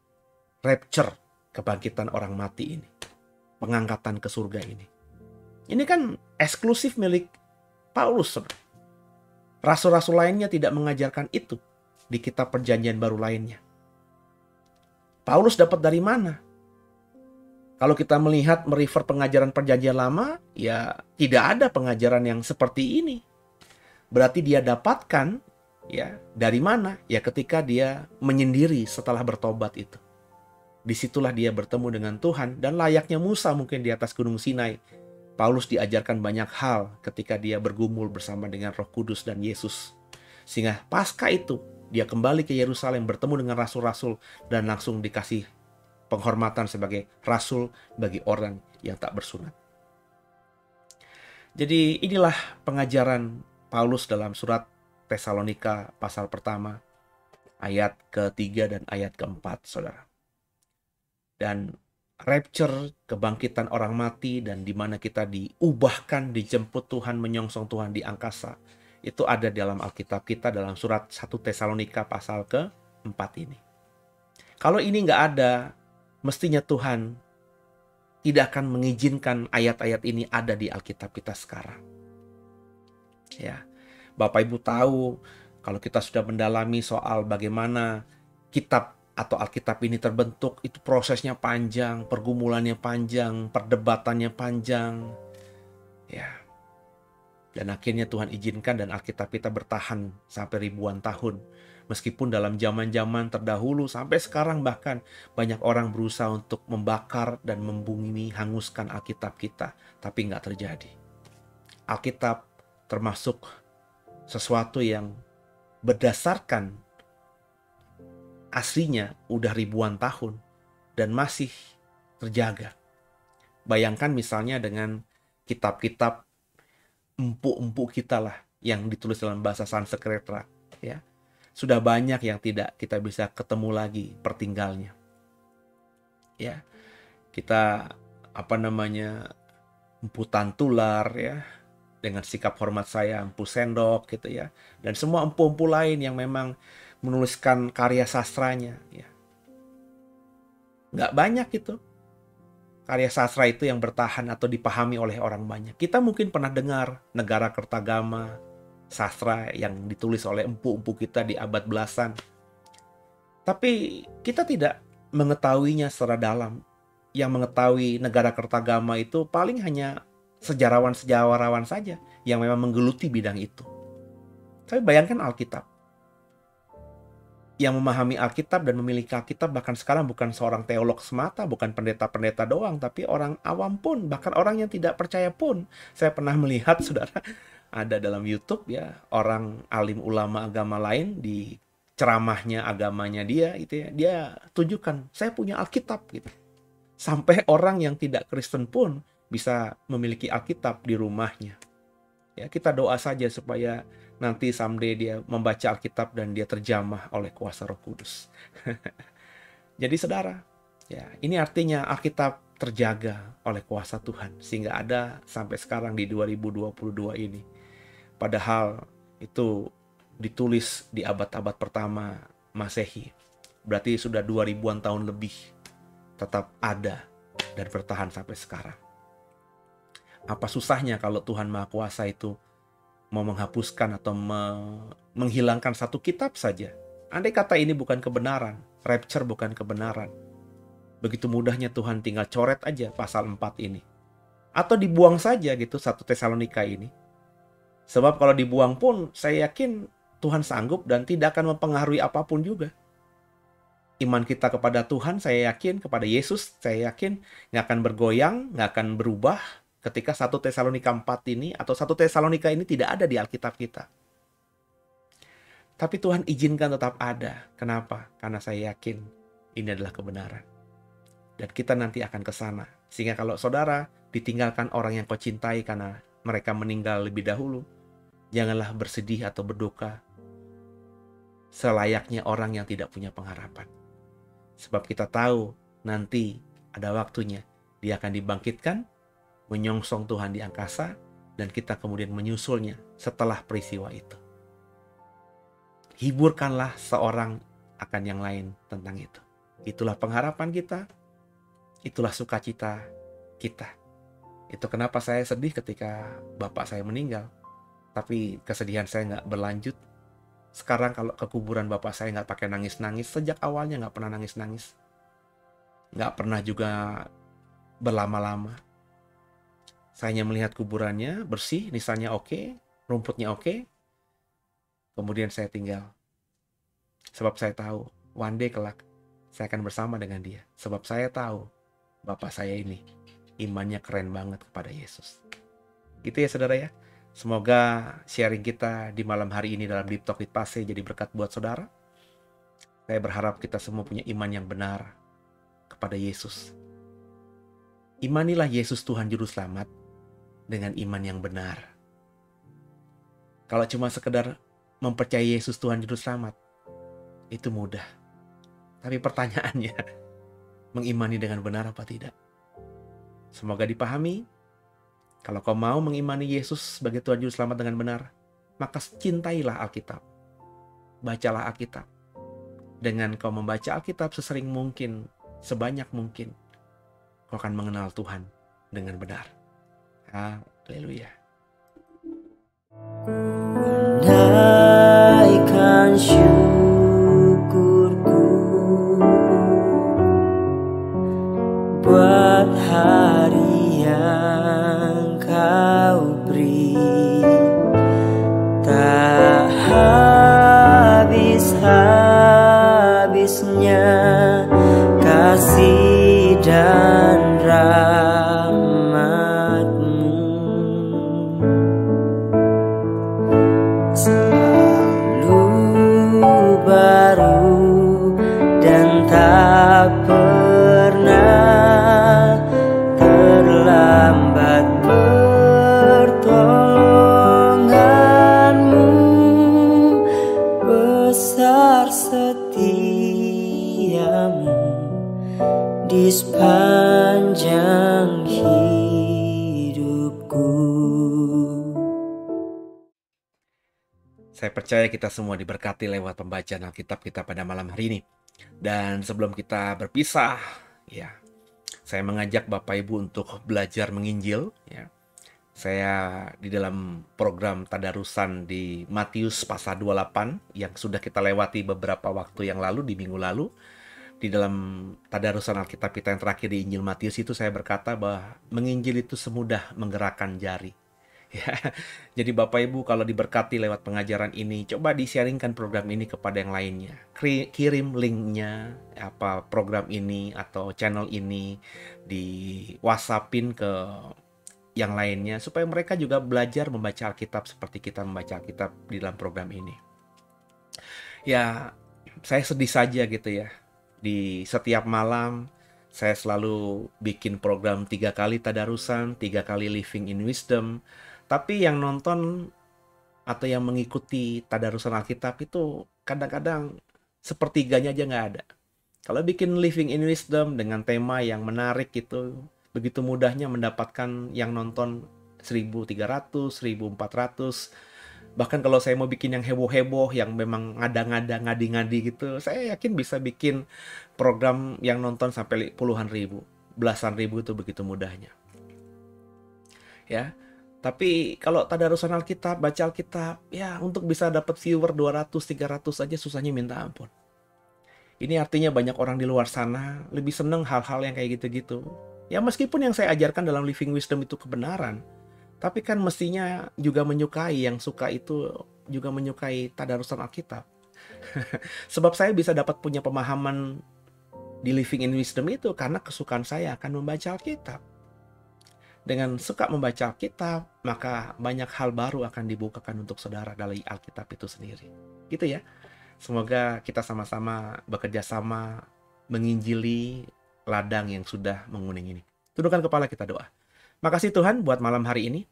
rapture, kebangkitan orang mati ini. Pengangkatan ke surga ini. Ini kan eksklusif milik Paulus, saudara. Rasul-rasul lainnya tidak mengajarkan itu di kitab perjanjian baru lainnya. Paulus dapat dari mana? Kalau kita melihat merefer pengajaran perjanjian lama, ya tidak ada pengajaran yang seperti ini. Berarti dia dapatkan ya dari mana? Ya ketika dia menyendiri setelah bertobat itu. Disitulah dia bertemu dengan Tuhan, dan layaknya Musa mungkin di atas Gunung Sinai, Paulus diajarkan banyak hal ketika dia bergumul bersama dengan Roh Kudus dan Yesus. Sehingga pasca itu, dia kembali ke Yerusalem bertemu dengan rasul-rasul dan langsung dikasih penghormatan sebagai rasul bagi orang yang tak bersunat. Jadi inilah pengajaran Paulus dalam surat Tesalonika pasal pertama, ayat ke-3 dan ayat ke-4, saudara. Dan rapture, kebangkitan orang mati, dan di mana kita diubahkan, dijemput Tuhan, menyongsong Tuhan di angkasa, itu ada dalam Alkitab kita dalam surat 1 Tesalonika pasal ke-4 ini. Kalau ini nggak ada, mestinya Tuhan tidak akan mengizinkan ayat-ayat ini ada di Alkitab kita sekarang. Ya, Bapak Ibu tahu, kalau kita sudah mendalami soal bagaimana kitab atau Alkitab ini terbentuk, itu prosesnya panjang, pergumulannya panjang, perdebatannya panjang. Ya. Dan akhirnya Tuhan izinkan dan Alkitab kita bertahan sampai ribuan tahun. Meskipun dalam zaman-zaman terdahulu sampai sekarang bahkan banyak orang berusaha untuk membakar dan membumi, hanguskan Alkitab kita, tapi nggak terjadi. Alkitab termasuk sesuatu yang berdasarkan aslinya udah ribuan tahun dan masih terjaga. Bayangkan misalnya dengan kitab-kitab empu-empu kita lah yang ditulis dalam bahasa Sanskerta, ya. Sudah banyak yang tidak kita bisa ketemu lagi pertinggalnya. Ya. Kita empu Tantular, ya, dengan sikap hormat saya empu Sendok gitu ya, dan semua empu-empu lain yang memang menuliskan karya sastranya, ya. Nggak banyak itu karya sastra itu yang bertahan atau dipahami oleh orang banyak. Kita mungkin pernah dengar Negara Kertagama, sastra yang ditulis oleh empu-empu kita di abad belasan. Tapi kita tidak mengetahuinya secara dalam. Yang mengetahui Negara Kertagama itu paling hanya sejarawan-sejarawan saja yang memang menggeluti bidang itu. Tapi bayangkan Alkitab. Yang memahami Alkitab dan memiliki Alkitab bahkan sekarang bukan seorang teolog semata, bukan pendeta-pendeta doang, tapi orang awam pun, bahkan orang yang tidak percaya pun. Saya pernah melihat, saudara, ada dalam YouTube ya, orang alim ulama agama lain di ceramahnya agamanya dia, itu ya, dia tunjukkan, saya punya Alkitab gitu. Sampai orang yang tidak Kristen pun bisa memiliki Alkitab di rumahnya. Ya, kita doa saja supaya nanti someday dia membaca Alkitab dan dia terjamah oleh kuasa Roh Kudus. Jadi saudara, ya, ini artinya Alkitab terjaga oleh kuasa Tuhan sehingga ada sampai sekarang di 2022 ini. Padahal itu ditulis di abad-abad pertama Masehi. Berarti sudah 2000-an tahun lebih. tetap ada dan bertahan sampai sekarang. Apa susahnya kalau Tuhan Maha Kuasa itu mau menghapuskan atau menghilangkan satu kitab saja? Andai kata ini bukan kebenaran, rapture bukan kebenaran, begitu mudahnya Tuhan tinggal coret aja pasal 4 ini. Atau dibuang saja gitu 1 Tesalonika ini. Sebab kalau dibuang pun saya yakin Tuhan sanggup dan tidak akan mempengaruhi apapun juga. Iman kita kepada Tuhan, saya yakin, kepada Yesus, saya yakin nggak akan bergoyang, nggak akan berubah ketika 1 Tesalonika 4 ini atau 1 Tesalonika ini tidak ada di Alkitab kita. Tapi Tuhan izinkan tetap ada. Kenapa? Karena saya yakin ini adalah kebenaran. Dan kita nanti akan ke sana. Sehingga kalau saudara ditinggalkan orang yang kau cintai karena mereka meninggal lebih dahulu, janganlah bersedih atau berduka selayaknya orang yang tidak punya pengharapan. Sebab kita tahu nanti ada waktunya dia akan dibangkitkan, menyongsong Tuhan di angkasa, dan kita kemudian menyusulnya setelah peristiwa itu. Hiburkanlah seorang akan yang lain tentang itu. Itulah pengharapan kita, itulah sukacita kita. Itu kenapa saya sedih ketika bapak saya meninggal. Tapi kesedihan saya nggak berlanjut. Sekarang kalau ke kuburan bapak saya nggak pakai nangis-nangis. Sejak awalnya nggak pernah nangis-nangis. Nggak pernah juga berlama-lama. Saya hanya melihat kuburannya bersih, nisannya oke, rumputnya oke. Kemudian saya tinggal. Sebab saya tahu, one day kelak, saya akan bersama dengan dia. Sebab saya tahu, bapak saya ini, imannya keren banget kepada Yesus. Gitu ya saudara ya. Semoga sharing kita di malam hari ini dalam Deep Talk with Pase jadi berkat buat saudara. Saya berharap kita semua punya iman yang benar kepada Yesus. Imanilah Yesus Tuhan Juru Selamat dengan iman yang benar. Kalau cuma sekedar mempercayai Yesus Tuhan Juru Selamat, itu mudah. Tapi pertanyaannya, mengimani dengan benar apa tidak? Semoga dipahami. Kalau kau mau mengimani Yesus sebagai Tuhan Juru Selamat dengan benar, maka cintailah Alkitab. Bacalah Alkitab. Dengan kau membaca Alkitab sesering mungkin, sebanyak mungkin, kau akan mengenal Tuhan dengan benar. Haleluya. Naikkan syukurku buat hari yang kau beri, tak habis-habisnya kasih dan rahmat-Mu. Baru dan tak pernah terlambat pertolongan-Mu, besar setia-Mu di sepanjang hidupku. Saya percaya kita semua diberkati lewat pembacaan Alkitab kita pada malam hari ini. Dan sebelum kita berpisah, ya, saya mengajak Bapak Ibu untuk belajar menginjil. Ya. Saya di dalam program Tadarusan di Matius pasal 28 yang sudah kita lewati beberapa waktu yang lalu, di minggu lalu. Di dalam Tadarusan Alkitab kita yang terakhir di Injil Matius itu saya berkata bahwa menginjil itu semudah menggerakkan jari. Ya, jadi Bapak Ibu kalau diberkati lewat pengajaran ini, coba di-sharingkan program ini kepada yang lainnya. Kirim linknya, program ini atau channel ini, di WhatsAppin ke yang lainnya, supaya mereka juga belajar membaca Alkitab seperti kita membaca Alkitab di dalam program ini. Ya, saya sedih saja gitu ya. Di setiap malam, saya selalu bikin program 3 kali Tadarusan, 3 kali Living in Wisdom. Tapi yang nonton atau yang mengikuti Tadarusan Alkitab itu kadang-kadang sepertiganya aja nggak ada. Kalau bikin Living in Wisdom dengan tema yang menarik itu, begitu mudahnya mendapatkan yang nonton 1.300, 1.400. Bahkan kalau saya mau bikin yang heboh-heboh, yang memang ngada-ngada, ngadi-ngadi gitu, saya yakin bisa bikin program yang nonton sampai puluhan ribu, belasan ribu itu begitu mudahnya. Ya. Tapi kalau tadarusan Alkitab, baca Alkitab, ya untuk bisa dapat viewer 200, 300 aja susahnya minta ampun. Ini artinya banyak orang di luar sana lebih seneng hal-hal yang kayak gitu-gitu. Ya meskipun yang saya ajarkan dalam Living Wisdom itu kebenaran, tapi kan mestinya juga menyukai, yang suka itu juga menyukai tadarusan Alkitab. Sebab saya bisa dapat punya pemahaman di Living in Wisdom itu karena kesukaan saya akan membaca Alkitab. Dengan suka membaca Alkitab, maka banyak hal baru akan dibukakan untuk saudara dari Alkitab itu sendiri. Gitu ya. Semoga kita sama-sama bekerja sama menginjili ladang yang sudah menguning ini. Tundukkan kepala, kita doa. Makasih Tuhan buat malam hari ini.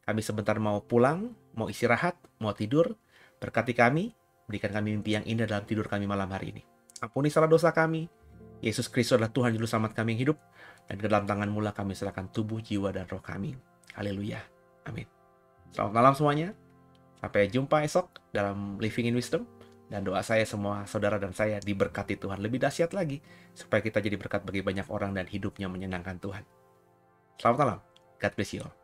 Kami sebentar mau pulang, mau istirahat, mau tidur. Berkati kami, berikan kami mimpi yang indah dalam tidur kami malam hari ini. Ampuni salah dosa kami. Yesus Kristus adalah Tuhan Juru Selamat kami yang hidup. Dan ke dalam tangan mula kami serahkan tubuh, jiwa, dan roh kami. Haleluya. Amin. Selamat malam semuanya. Sampai jumpa esok dalam Living in Wisdom. Dan doa saya semua saudara dan saya diberkati Tuhan lebih dahsyat lagi. Supaya kita jadi berkat bagi banyak orang dan hidupnya menyenangkan Tuhan. Selamat malam. God bless you all.